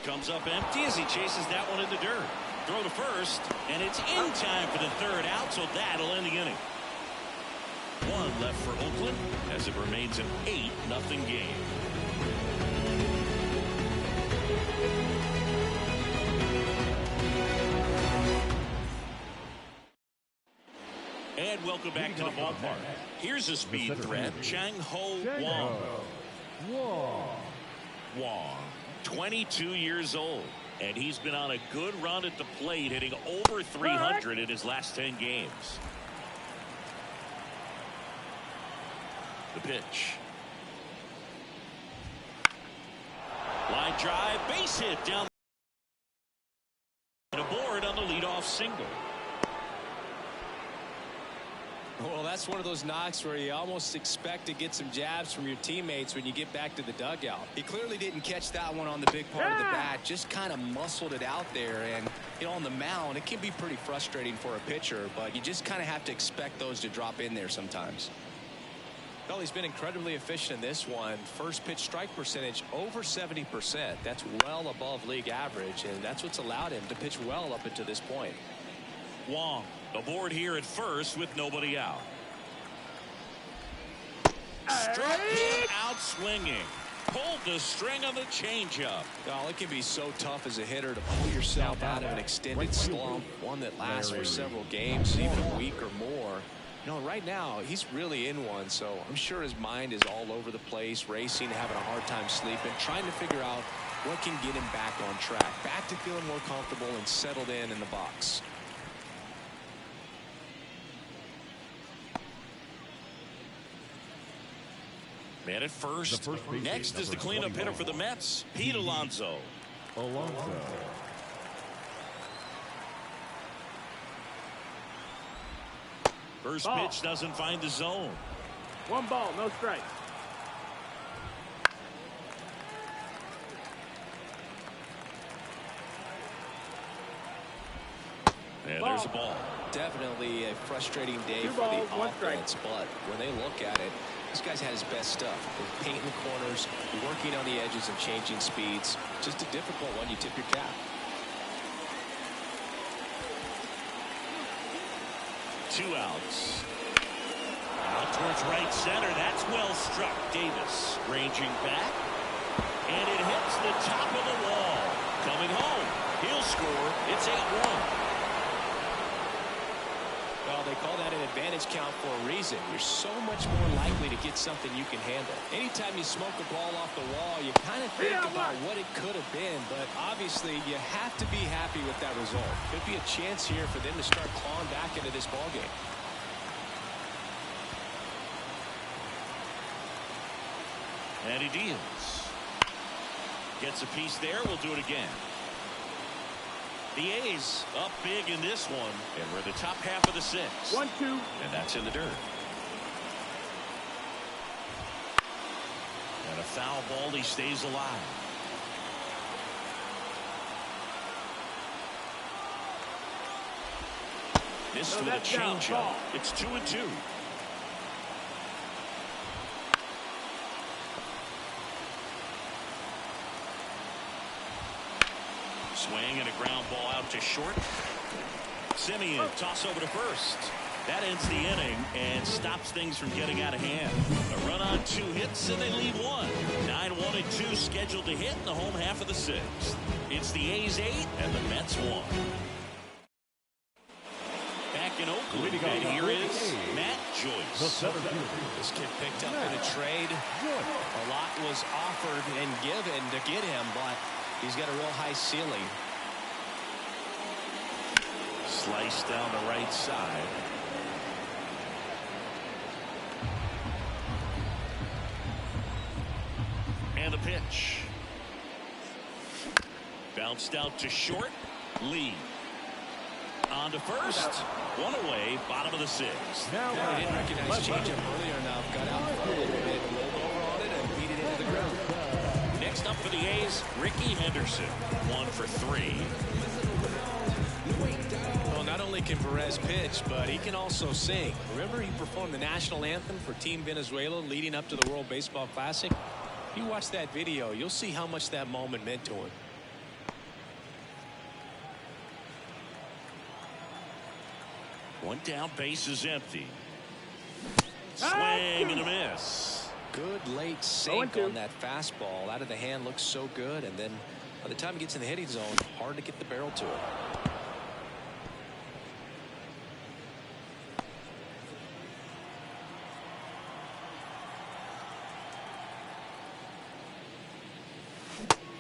Speaker 1: Comes up empty as he chases that one in the dirt. Throw to first, and it's in time for the 3rd out, so that'll end the inning. 1 left for Oakland as it remains an 8-0 game. And welcome back to the ballpark. Here's a speed threat, Chang-Ho Wong. Wong, 22 years old, and he's been on a good run at the plate, hitting over 300 in his last 10 games. The pitch. Line drive, base hit down. And aboard on the leadoff single.
Speaker 2: Well, that's one of those knocks where you almost expect to get some jabs from your teammates when you get back to the dugout. He clearly didn't catch that one on the big part of the bat, just kind of muscled it out there. And, you know, on the mound, it can be pretty frustrating for a pitcher, but you just kind of have to expect those to drop in there sometimes. Well, he's been incredibly efficient in this one. First pitch strike percentage over 70%. That's well above league average, and that's what's allowed him to pitch well up until this point.
Speaker 1: Wong aboard here at first with nobody out. Struck him out swinging. Pulled the string on the changeup.
Speaker 2: Well, it can be so tough as a hitter to pull yourself out of an extended slump, one that lasts for several games, even a week or more. You know, right now, he's really in one, so I'm sure his mind is all over the place, racing, having a hard time sleeping, trying to figure out what can get him back on track, back to feeling more comfortable and settled in the box.
Speaker 1: Man at first. Next is the cleanup hitter for the Mets, Pete Alonso. First pitch doesn't find the zone.
Speaker 4: 1 ball, no strike.
Speaker 1: And there's a ball.
Speaker 2: Definitely a frustrating day for the offense, but when they look at it, this guy's had his best stuff. Painting the corners, working on the edges and changing speeds. Just a difficult one. You tip your cap.
Speaker 1: 2 outs. Out towards right center. That's well struck. Davis ranging back. And it hits the top of the wall. Coming home. He'll score. It's 8-1.
Speaker 2: Well, they call that an advantage count for a reason. You're so much more likely to get something you can handle. Anytime you smoke a ball off the wall, you kind of think about what it could have been, but obviously you have to be happy with that result. Could be a chance here for them to start clawing back into this ball game.
Speaker 1: And he deals. Gets a piece there. We'll do it again. The A's up big in this one, and we're in the top half of the 6th.
Speaker 4: 1-2.
Speaker 1: And that's in the dirt. And a foul ball. He stays alive. Missed with a changeup. It's 2-2. Swing and a ground ball out to short. Simeon toss over to first. That ends the inning and stops things from getting out of hand. A run on 2 hits and they leave 1. 9-1 and 2 scheduled to hit in the home half of the 6th. It's the A's 8 and the Mets 1. Back in Oakland, and here is Matt Joyce.
Speaker 2: This kid picked up in a trade. A lot was offered and given to get him, but he's got a real high ceiling.
Speaker 1: Slice down the right side. And the pitch. Bounced out to short. Lee. On to first. 1 away. Bottom of the 6th.
Speaker 2: Now he didn't recognize changeup earlier enough. Got out for a little bit, rolled over on it, and beat it into the ground.
Speaker 1: Next up for the A's, Ricky Henderson. 1 for 3.
Speaker 2: Well, not only can Perez pitch, but he can also sing. Remember, he performed the national anthem for Team Venezuela leading up to the World Baseball Classic. If you watch that video, you'll see how much that moment meant to him.
Speaker 1: One down, base is empty. Swing and a miss.
Speaker 2: Good late sink on that fastball. Out of the hand, looks so good, and then by the time he gets in the hitting zone, hard to get the barrel to it.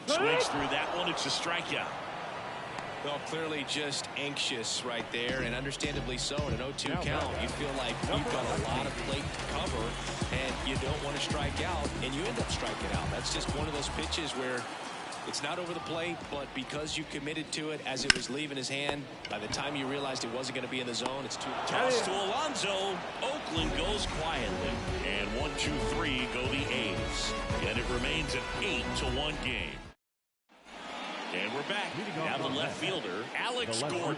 Speaker 1: Swings through that one. It's a strikeout.
Speaker 2: Well, clearly just anxious right there, and understandably so. In an 0-2 count, you feel like you've got a lot of plate to cover, and you don't want to strike out, and you end up striking out. That's just one of those pitches where It's not over the plate, but because you committed to it as it was leaving his hand, by the time you realized it wasn't going to be in the zone, it's too
Speaker 1: toss to Alonso. Oakland goes quietly. And 1-2-3 go the A's. And it remains an 8-1 game. And we're back. Now the left fielder, Alex Gordon.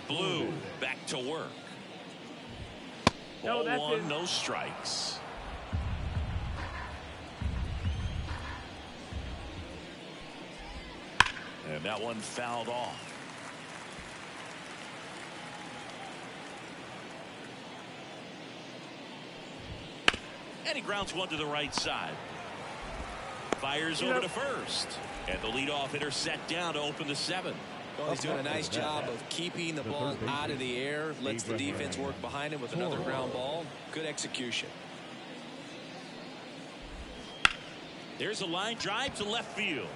Speaker 1: Blue back to work. Ball one, no strikes. And that one fouled off. And he grounds one to the right side. Fires over to first. And the leadoff hitter set down to open the 7th.
Speaker 2: Well, he's doing a nice job of keeping the ball out of the air. Lets the defense work behind him with another ground ball. Good execution.
Speaker 1: There's a line drive to left field.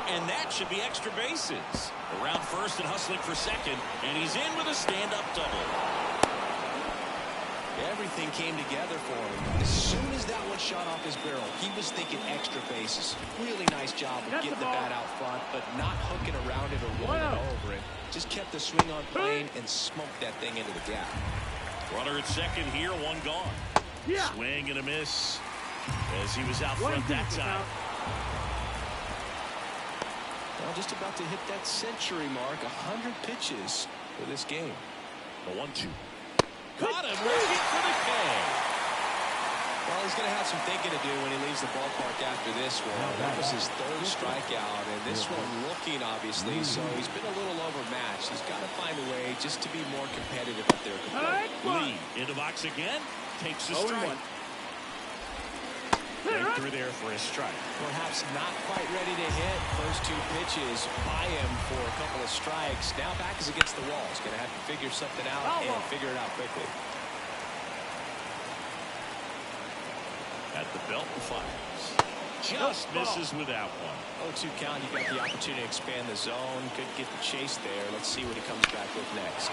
Speaker 1: And that should be extra bases. Around first and hustling for second. And he's in with a stand-up double.
Speaker 2: Everything came together for him. As soon as that one shot off his barrel, he was thinking extra bases. Really nice job of getting the bat out front, but not hooking around it or rolling over it. Just kept the swing on plane and smoked that thing into the gap.
Speaker 1: Runner at second here, one gone. Swing and a miss as he was out front that time.
Speaker 2: Well, just about to hit that century mark. 100 pitches for this game.
Speaker 1: The 1-2. Caught him looking for the K.
Speaker 2: Well, he's going to have some thinking to do when he leaves the ballpark after this one. That was his 3rd strikeout, and this one looking, obviously, so he's been a little overmatched. He's got to find a way just to be more competitive up there.
Speaker 1: Lee in the box again, takes a strike. Right through there for a strike.
Speaker 2: Perhaps not quite ready to hit. First 2 pitches by him for a couple of strikes. Now back is against the wall. He's going to have to figure something out and figure it out quickly.
Speaker 1: At the belt and fires. Just misses with that one.
Speaker 2: 0-2 count. You got the opportunity to expand the zone. Could get the chase there. Let's see what he comes back with next.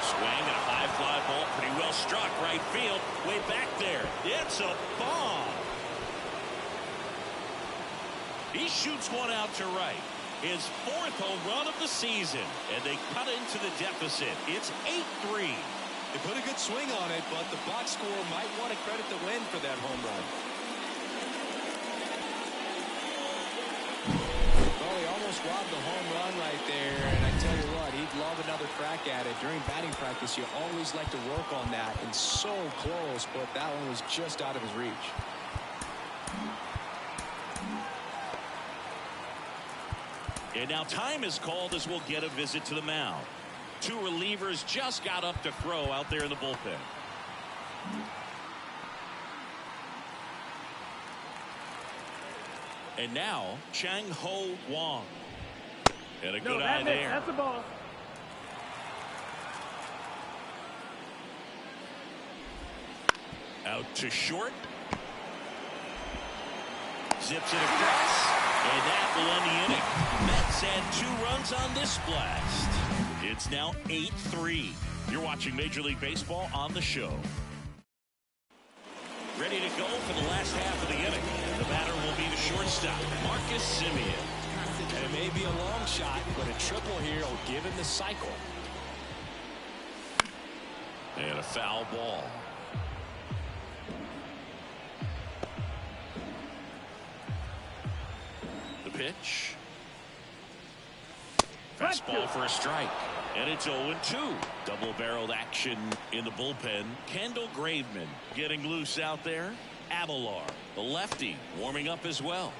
Speaker 1: Swing and a high fly ball. Pretty well struck right field. Way back there. It's a bomb. He shoots one out to right. His 4th home run of the season. And they cut into the deficit. It's 8-3.
Speaker 2: They put a good swing on it, but the box score might want to credit the win for that home run. Well, he almost robbed the home run right there. And I tell you what, he'd love another crack at it. During batting practice, you always like to work on that. And so close, but that one was just out of his reach.
Speaker 1: And now time is called as we'll get a visit to the mound. 2 relievers just got up to throw out there in the bullpen. And now Chang Ho Wong. And a good eye there.
Speaker 4: That's a ball.
Speaker 1: Out to short. Zips it across. And that will end the inning. Mets had 2 runs on this blast. It's now 8-3. You're watching Major League Baseball on the show. Ready to go for the last half of the inning. The batter will be the shortstop, Marcus Semien.
Speaker 2: And it may be a long shot, but a triple here will give him the cycle.
Speaker 1: And a foul ball. The pitch. Fastball for a strike. And it's 0-2. Double-barreled action in the bullpen. Kendall Graveman getting loose out there. Aguilar, the lefty, warming up as well.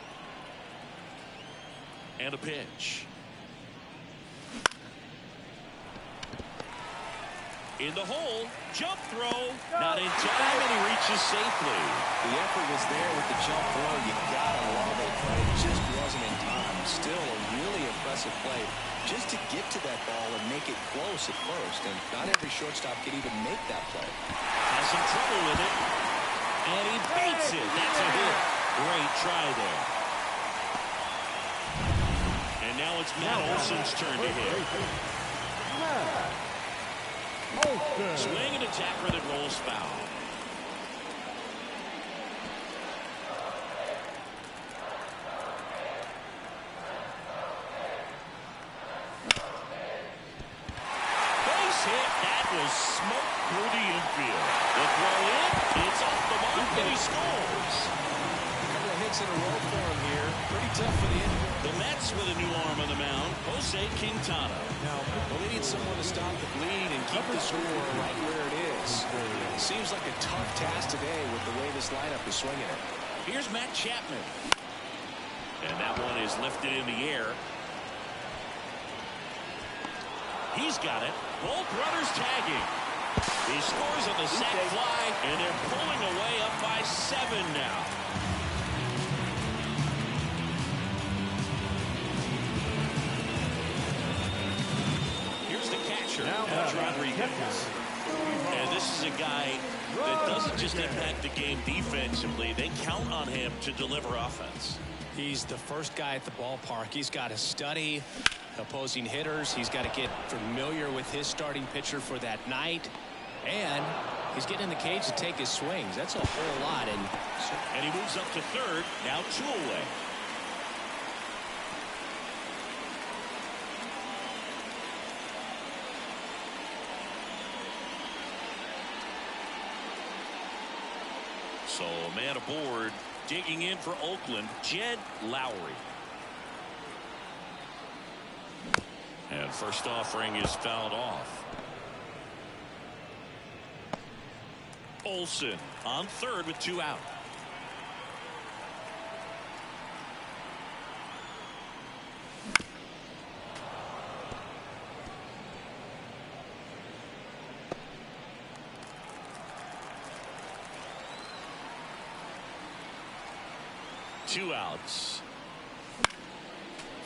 Speaker 1: And a pitch. In the hole, jump throw, not in time, and he reaches safely.
Speaker 2: The effort was there with the jump throw. You gotta love it, but it just wasn't in time. Still a really impressive play just to get to that ball and make it close at first. And not every shortstop can even make that play.
Speaker 1: Has some trouble with it, and he beats it. That's a hit. Great try there. And now it's Matt Olson's turn to hit. Swing and attacker that rolls foul.
Speaker 2: at-bats in a row for him here. Pretty tough for the inning.
Speaker 1: The Mets with a new arm on the mound, Jose Quintana.
Speaker 2: Now, they need someone to stop the bleed and keep the score right where it is. Seems like a tough task today with the way this lineup is swinging it.
Speaker 1: Here's Matt Chapman. And that one is lifted in the air. He's got it. Both runners tagging. He scores on the sac fly, and they're pulling away up by 7 now. Here's the catcher, Rodriguez. And this is a guy that doesn't just impact the game defensively. They count on him to deliver offense.
Speaker 2: He's the first guy at the ballpark. He's got to study opposing hitters. He's got to get familiar with his starting pitcher for that night. And he's getting in the cage to take his swings. That's a whole lot.
Speaker 1: And he moves up to third. Now 2 away. So a man aboard, digging in for Oakland, Jed Lowry. And first offering is fouled off. Olsen on third with 2 out. Two outs.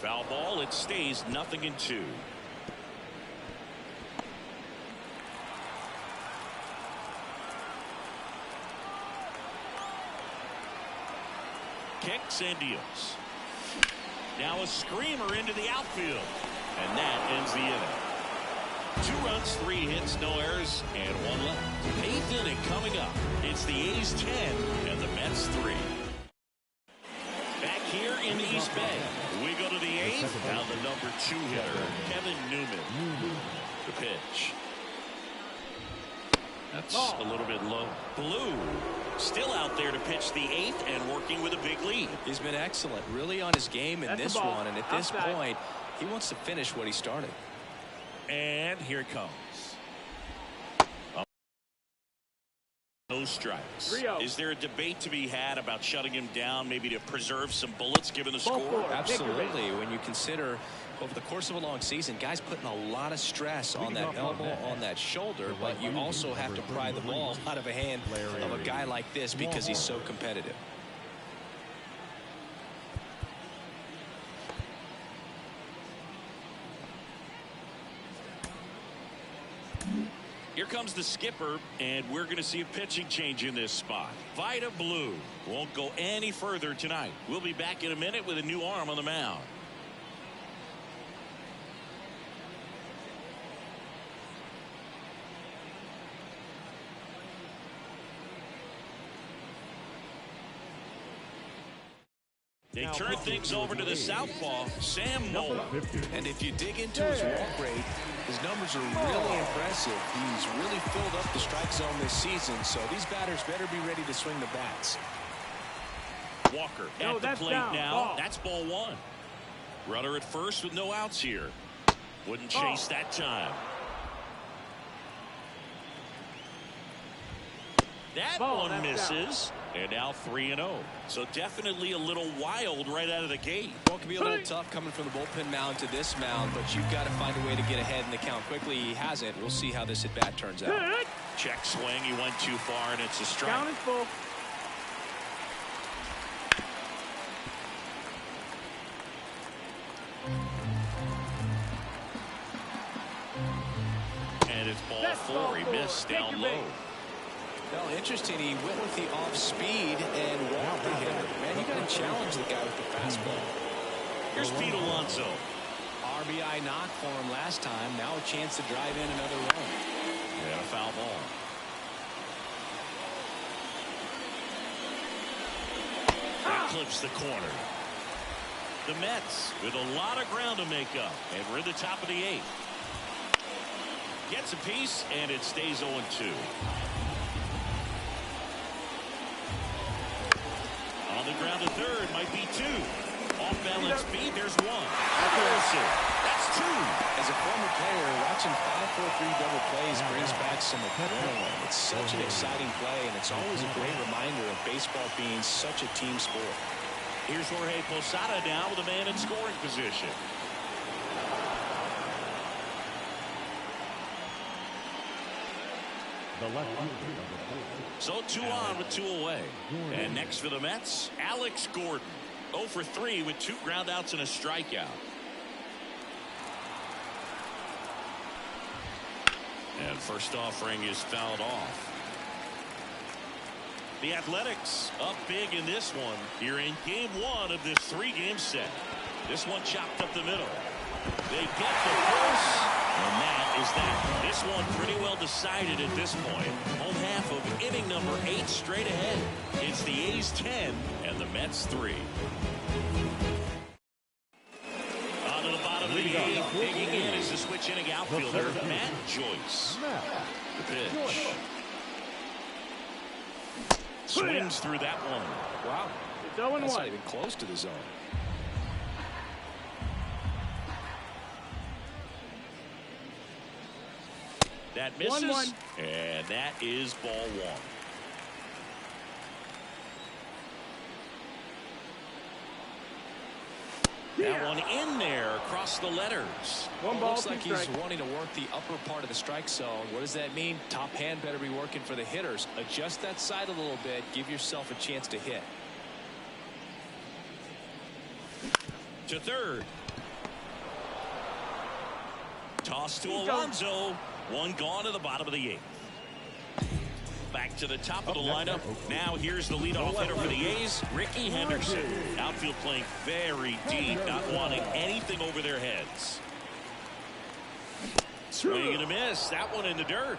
Speaker 1: Foul ball. It stays 0-2. Kicks and deals. Now a screamer into the outfield. And that ends the inning. 2 runs, 3 hits, no errors, and 1 left. 8th inning coming up. It's the A's 10 and the Mets 3. Back here in the East Bay, we go to the 8th. Now the number 2 hitter, Kevin Newman. The pitch. That's a little bit low. Blue still out there to pitch the 8th and working with a big lead.
Speaker 2: He's been excellent, really on his game in this one. And at this point, he wants to finish what he started.
Speaker 1: And here it comes. No strikes. Is there a debate to be had about shutting him down, maybe to preserve some bullets given the score?
Speaker 2: Absolutely. When you consider over the course of a long season, guys putting a lot of stress on that elbow, on that shoulder, but you also have to pry the ball out of a hand of a guy like this because he's so competitive.
Speaker 1: Here comes the skipper, and we're going to see a pitching change in this spot. Vida Blue won't go any further tonight. We'll be back in a minute with a new arm on the mound. They turn things over to the southpaw, Sam Moore.
Speaker 2: And if you dig into his walk rate, his numbers are really impressive. He's really filled up the strike zone this season, so these batters better be ready to swing the bats.
Speaker 1: Walker at the plate now. That's ball 1. Runner at first with no outs here. Wouldn't chase that time. That one misses. And now 3-0. So definitely a little wild right out of the gate.
Speaker 2: Well, it can be a little tough coming from the bullpen mound to this mound, but you've got to find a way to get ahead in the count quickly. He hasn't. We'll see how this at bat turns out.
Speaker 1: Check swing. He went too far, and it's a strike.
Speaker 4: Count is full.
Speaker 1: And it's ball 4. He missed down low.
Speaker 2: Well, interesting. He went with the off speed and walked the hitter. Man, you got to challenge the guy with the fastball.
Speaker 1: Here's Pete Alonso.
Speaker 2: RBI knock for him last time. Now a chance to drive in another run.
Speaker 1: And a foul ball. That clips the corner. The Mets with a lot of ground to make up. And we're at the top of the 8th. Gets a piece, and it stays 0-2. On the ground to third. Might be two. Off balance speed. There's one. Accuracy. That's two.
Speaker 2: As a former player, watching 5-4-3 double plays brings back some adrenaline. It's such an exciting play, and it's always a great reminder of baseball being such a team sport.
Speaker 1: Here's Jorge Posada now with a man in scoring position. So 2 on with 2 away. And next for the Mets, Alex Gordon. 0 for 3 with 2 groundouts and a strikeout. And first offering is fouled off. The Athletics up big in this one here in game 1 of this 3-game set. This one chopped up the middle. They get the first, and that is that. This one pretty well decided at this point. Home half of inning number 8 straight ahead. It's the A's 10 and the Mets 3. On to the bottom of the 8th. Digging in is the switch inning outfielder, Matt Joyce. The pitch. Swings through that one.
Speaker 2: Wow.
Speaker 4: It's 0-1.
Speaker 2: That's not even close to the zone.
Speaker 1: That misses.
Speaker 4: 1-1.
Speaker 1: And that is ball 1. That one in there across the letters.
Speaker 4: One ball,
Speaker 2: Looks like he's
Speaker 4: strike.
Speaker 2: wanting to work the upper part of the strike zone. What does that mean? Top hand better be working for the hitters. Adjust that side a little bit. Give yourself a chance to hit.
Speaker 1: To third. Toss to Alonso. One gone to the bottom of the 8th. Back to the top of the lineup. Now here's the leadoff hitter for the A's, Ricky Henderson. Outfield playing very deep, not wanting anything over their heads. Swing and a miss. That one in the dirt.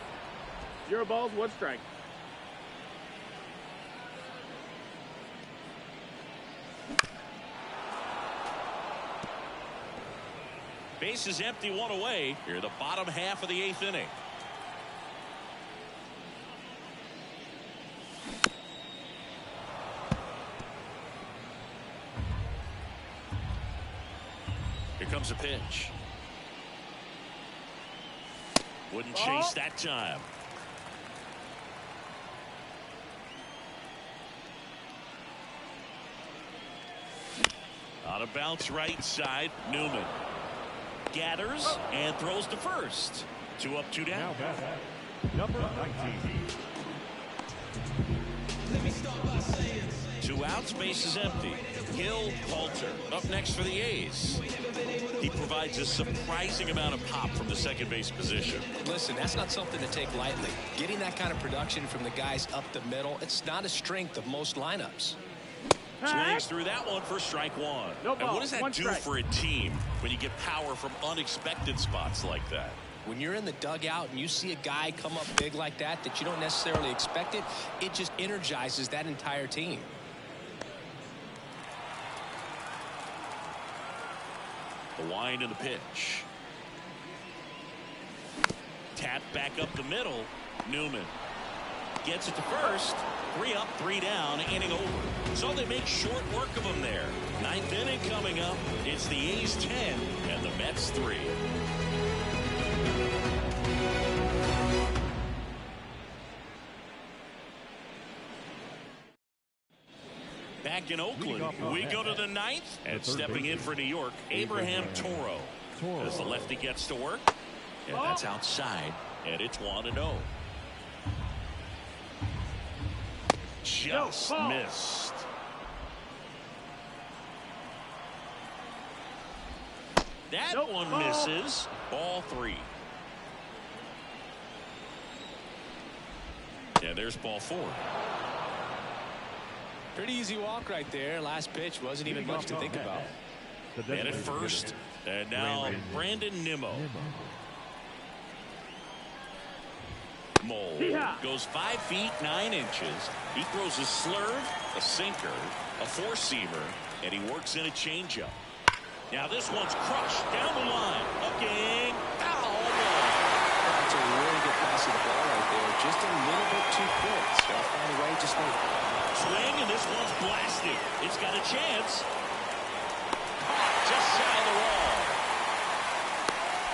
Speaker 4: 0 balls, 1 strike.
Speaker 1: Base is empty, 1 away. Here the bottom half of the 8th inning. Here comes a pitch. Wouldn't chase that time. On a bounce right side, Newman gathers and throws to first. 2 up, 2 down.
Speaker 3: Number 19.
Speaker 1: 2 outs, base is empty. Hill, Halter up next for the A's. He provides a surprising amount of pop from the second base position.
Speaker 2: Listen, that's not something to take lightly. Getting that kind of production from the guys up the middle, it's not a strength of most lineups.
Speaker 1: Swings through that one for strike 1.
Speaker 4: No
Speaker 1: and
Speaker 4: ball,
Speaker 1: what does that
Speaker 4: 1
Speaker 1: do
Speaker 4: strike.
Speaker 1: for a team when you get power from unexpected spots like that?
Speaker 2: When you're in the dugout and you see a guy come up big like that you don't necessarily expect it, it just energizes that entire team.
Speaker 1: The wind and the pitch. Tap back up the middle. Newman gets it to first. 3 up, 3 down, inning over. So they make short work of him there. 9th inning coming up. It's the A's 10 and the Mets 3. Back in Oakland, we go to the 9th, and stepping in for New York, Abraham Toro. As the lefty gets to work, and that's outside, and it's 1-0. Just missed. That one misses. Ball 3. And there's ball 4.
Speaker 2: Pretty easy walk right there. Last pitch wasn't even much to think about.
Speaker 1: And at first, and now Brandon Nimmo. Mole goes 5 feet 9 inches. He throws a slurve, a sinker, a 4-seamer, and he works in a changeup. Now this one's crushed down the line. Looking foul ball.
Speaker 2: That's a really good pass of the ball right there. Just a little bit too quick. So I'll find a way just like
Speaker 1: swing, and this one's blasted. It's got a chance. Just shy of the wall.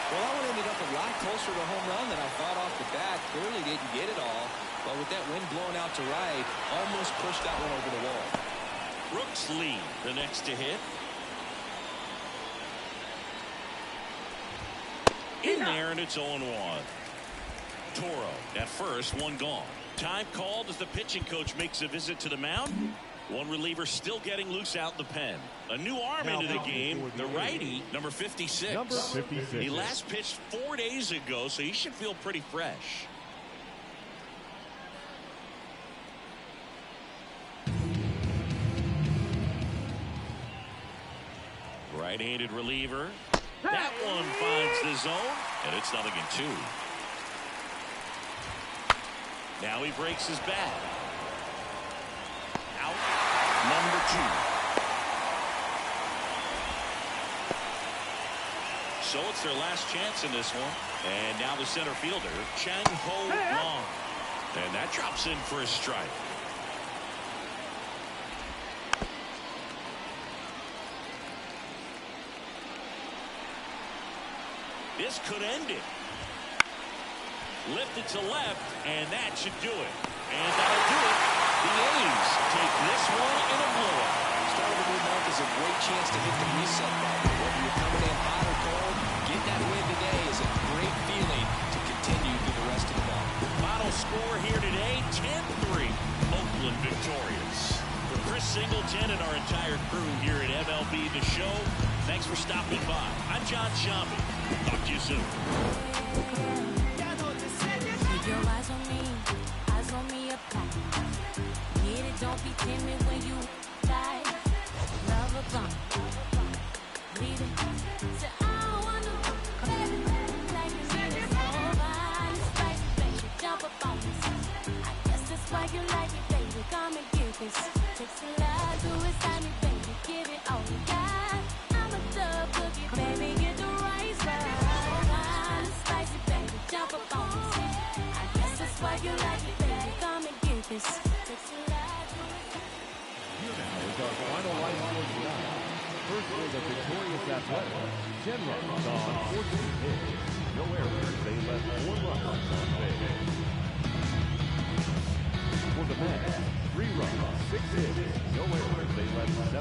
Speaker 8: Well, that one ended up a lot closer to a home run than I thought off the bat. Clearly didn't get it all. But with that wind blowing out to right, almost pushed that one over the wall.
Speaker 1: Brooks Lee, the next to hit. In there, and it's 0-1. Toro at first, one gone. Time called as the pitching coach makes a visit to the mound. One reliever still getting loose out in the pen. A new arm
Speaker 3: Now
Speaker 1: into the game, the righty, number 56.
Speaker 3: Number 56.
Speaker 1: He last pitched 4 days ago, so he should feel pretty fresh. Right-handed reliever. That one finds the zone, and it's 0-2. Now he breaks his bat. Out, number 2. So it's their last chance in this one. And now the center fielder, Chang Ho Long. And that drops in for a strike. This could end it. Lifted to left, and that should do it. And that'll do it. The A's take this one in a blowout.
Speaker 8: Start of the new month is a great chance to hit the reset button. Whether you're coming in hot or cold, getting that win today is a great feeling to continue through the rest of the month.
Speaker 1: Final score here today, 10-3. Oakland victorious. For Chris Singleton and our entire crew here at MLB The Show, thanks for stopping by. I'm John Shambi. Talk to you soon.
Speaker 9: Keep your eyes on me apply. Get it, don't be timid when you die. Love a bump, leave it. Say, I don't wanna, baby, like you need it so fine. Spicy, baby, jump up on this. I guess that's why you like it, baby. Come and get this. Takes a lot to excite me, baby. Give it all you got. I'm a thug boogie, baby. Get the right side. Spicy, baby, jump up on this. I guess that's why you like it, baby. Come and get this. Takes a lot to
Speaker 3: Here now is our final line for tonight. First for the victorious Athletics, 10 runs on 14 hits. No errors, they left 4 runs on base. For the Mets, 3 runs, 6 hits. No errors, they left 7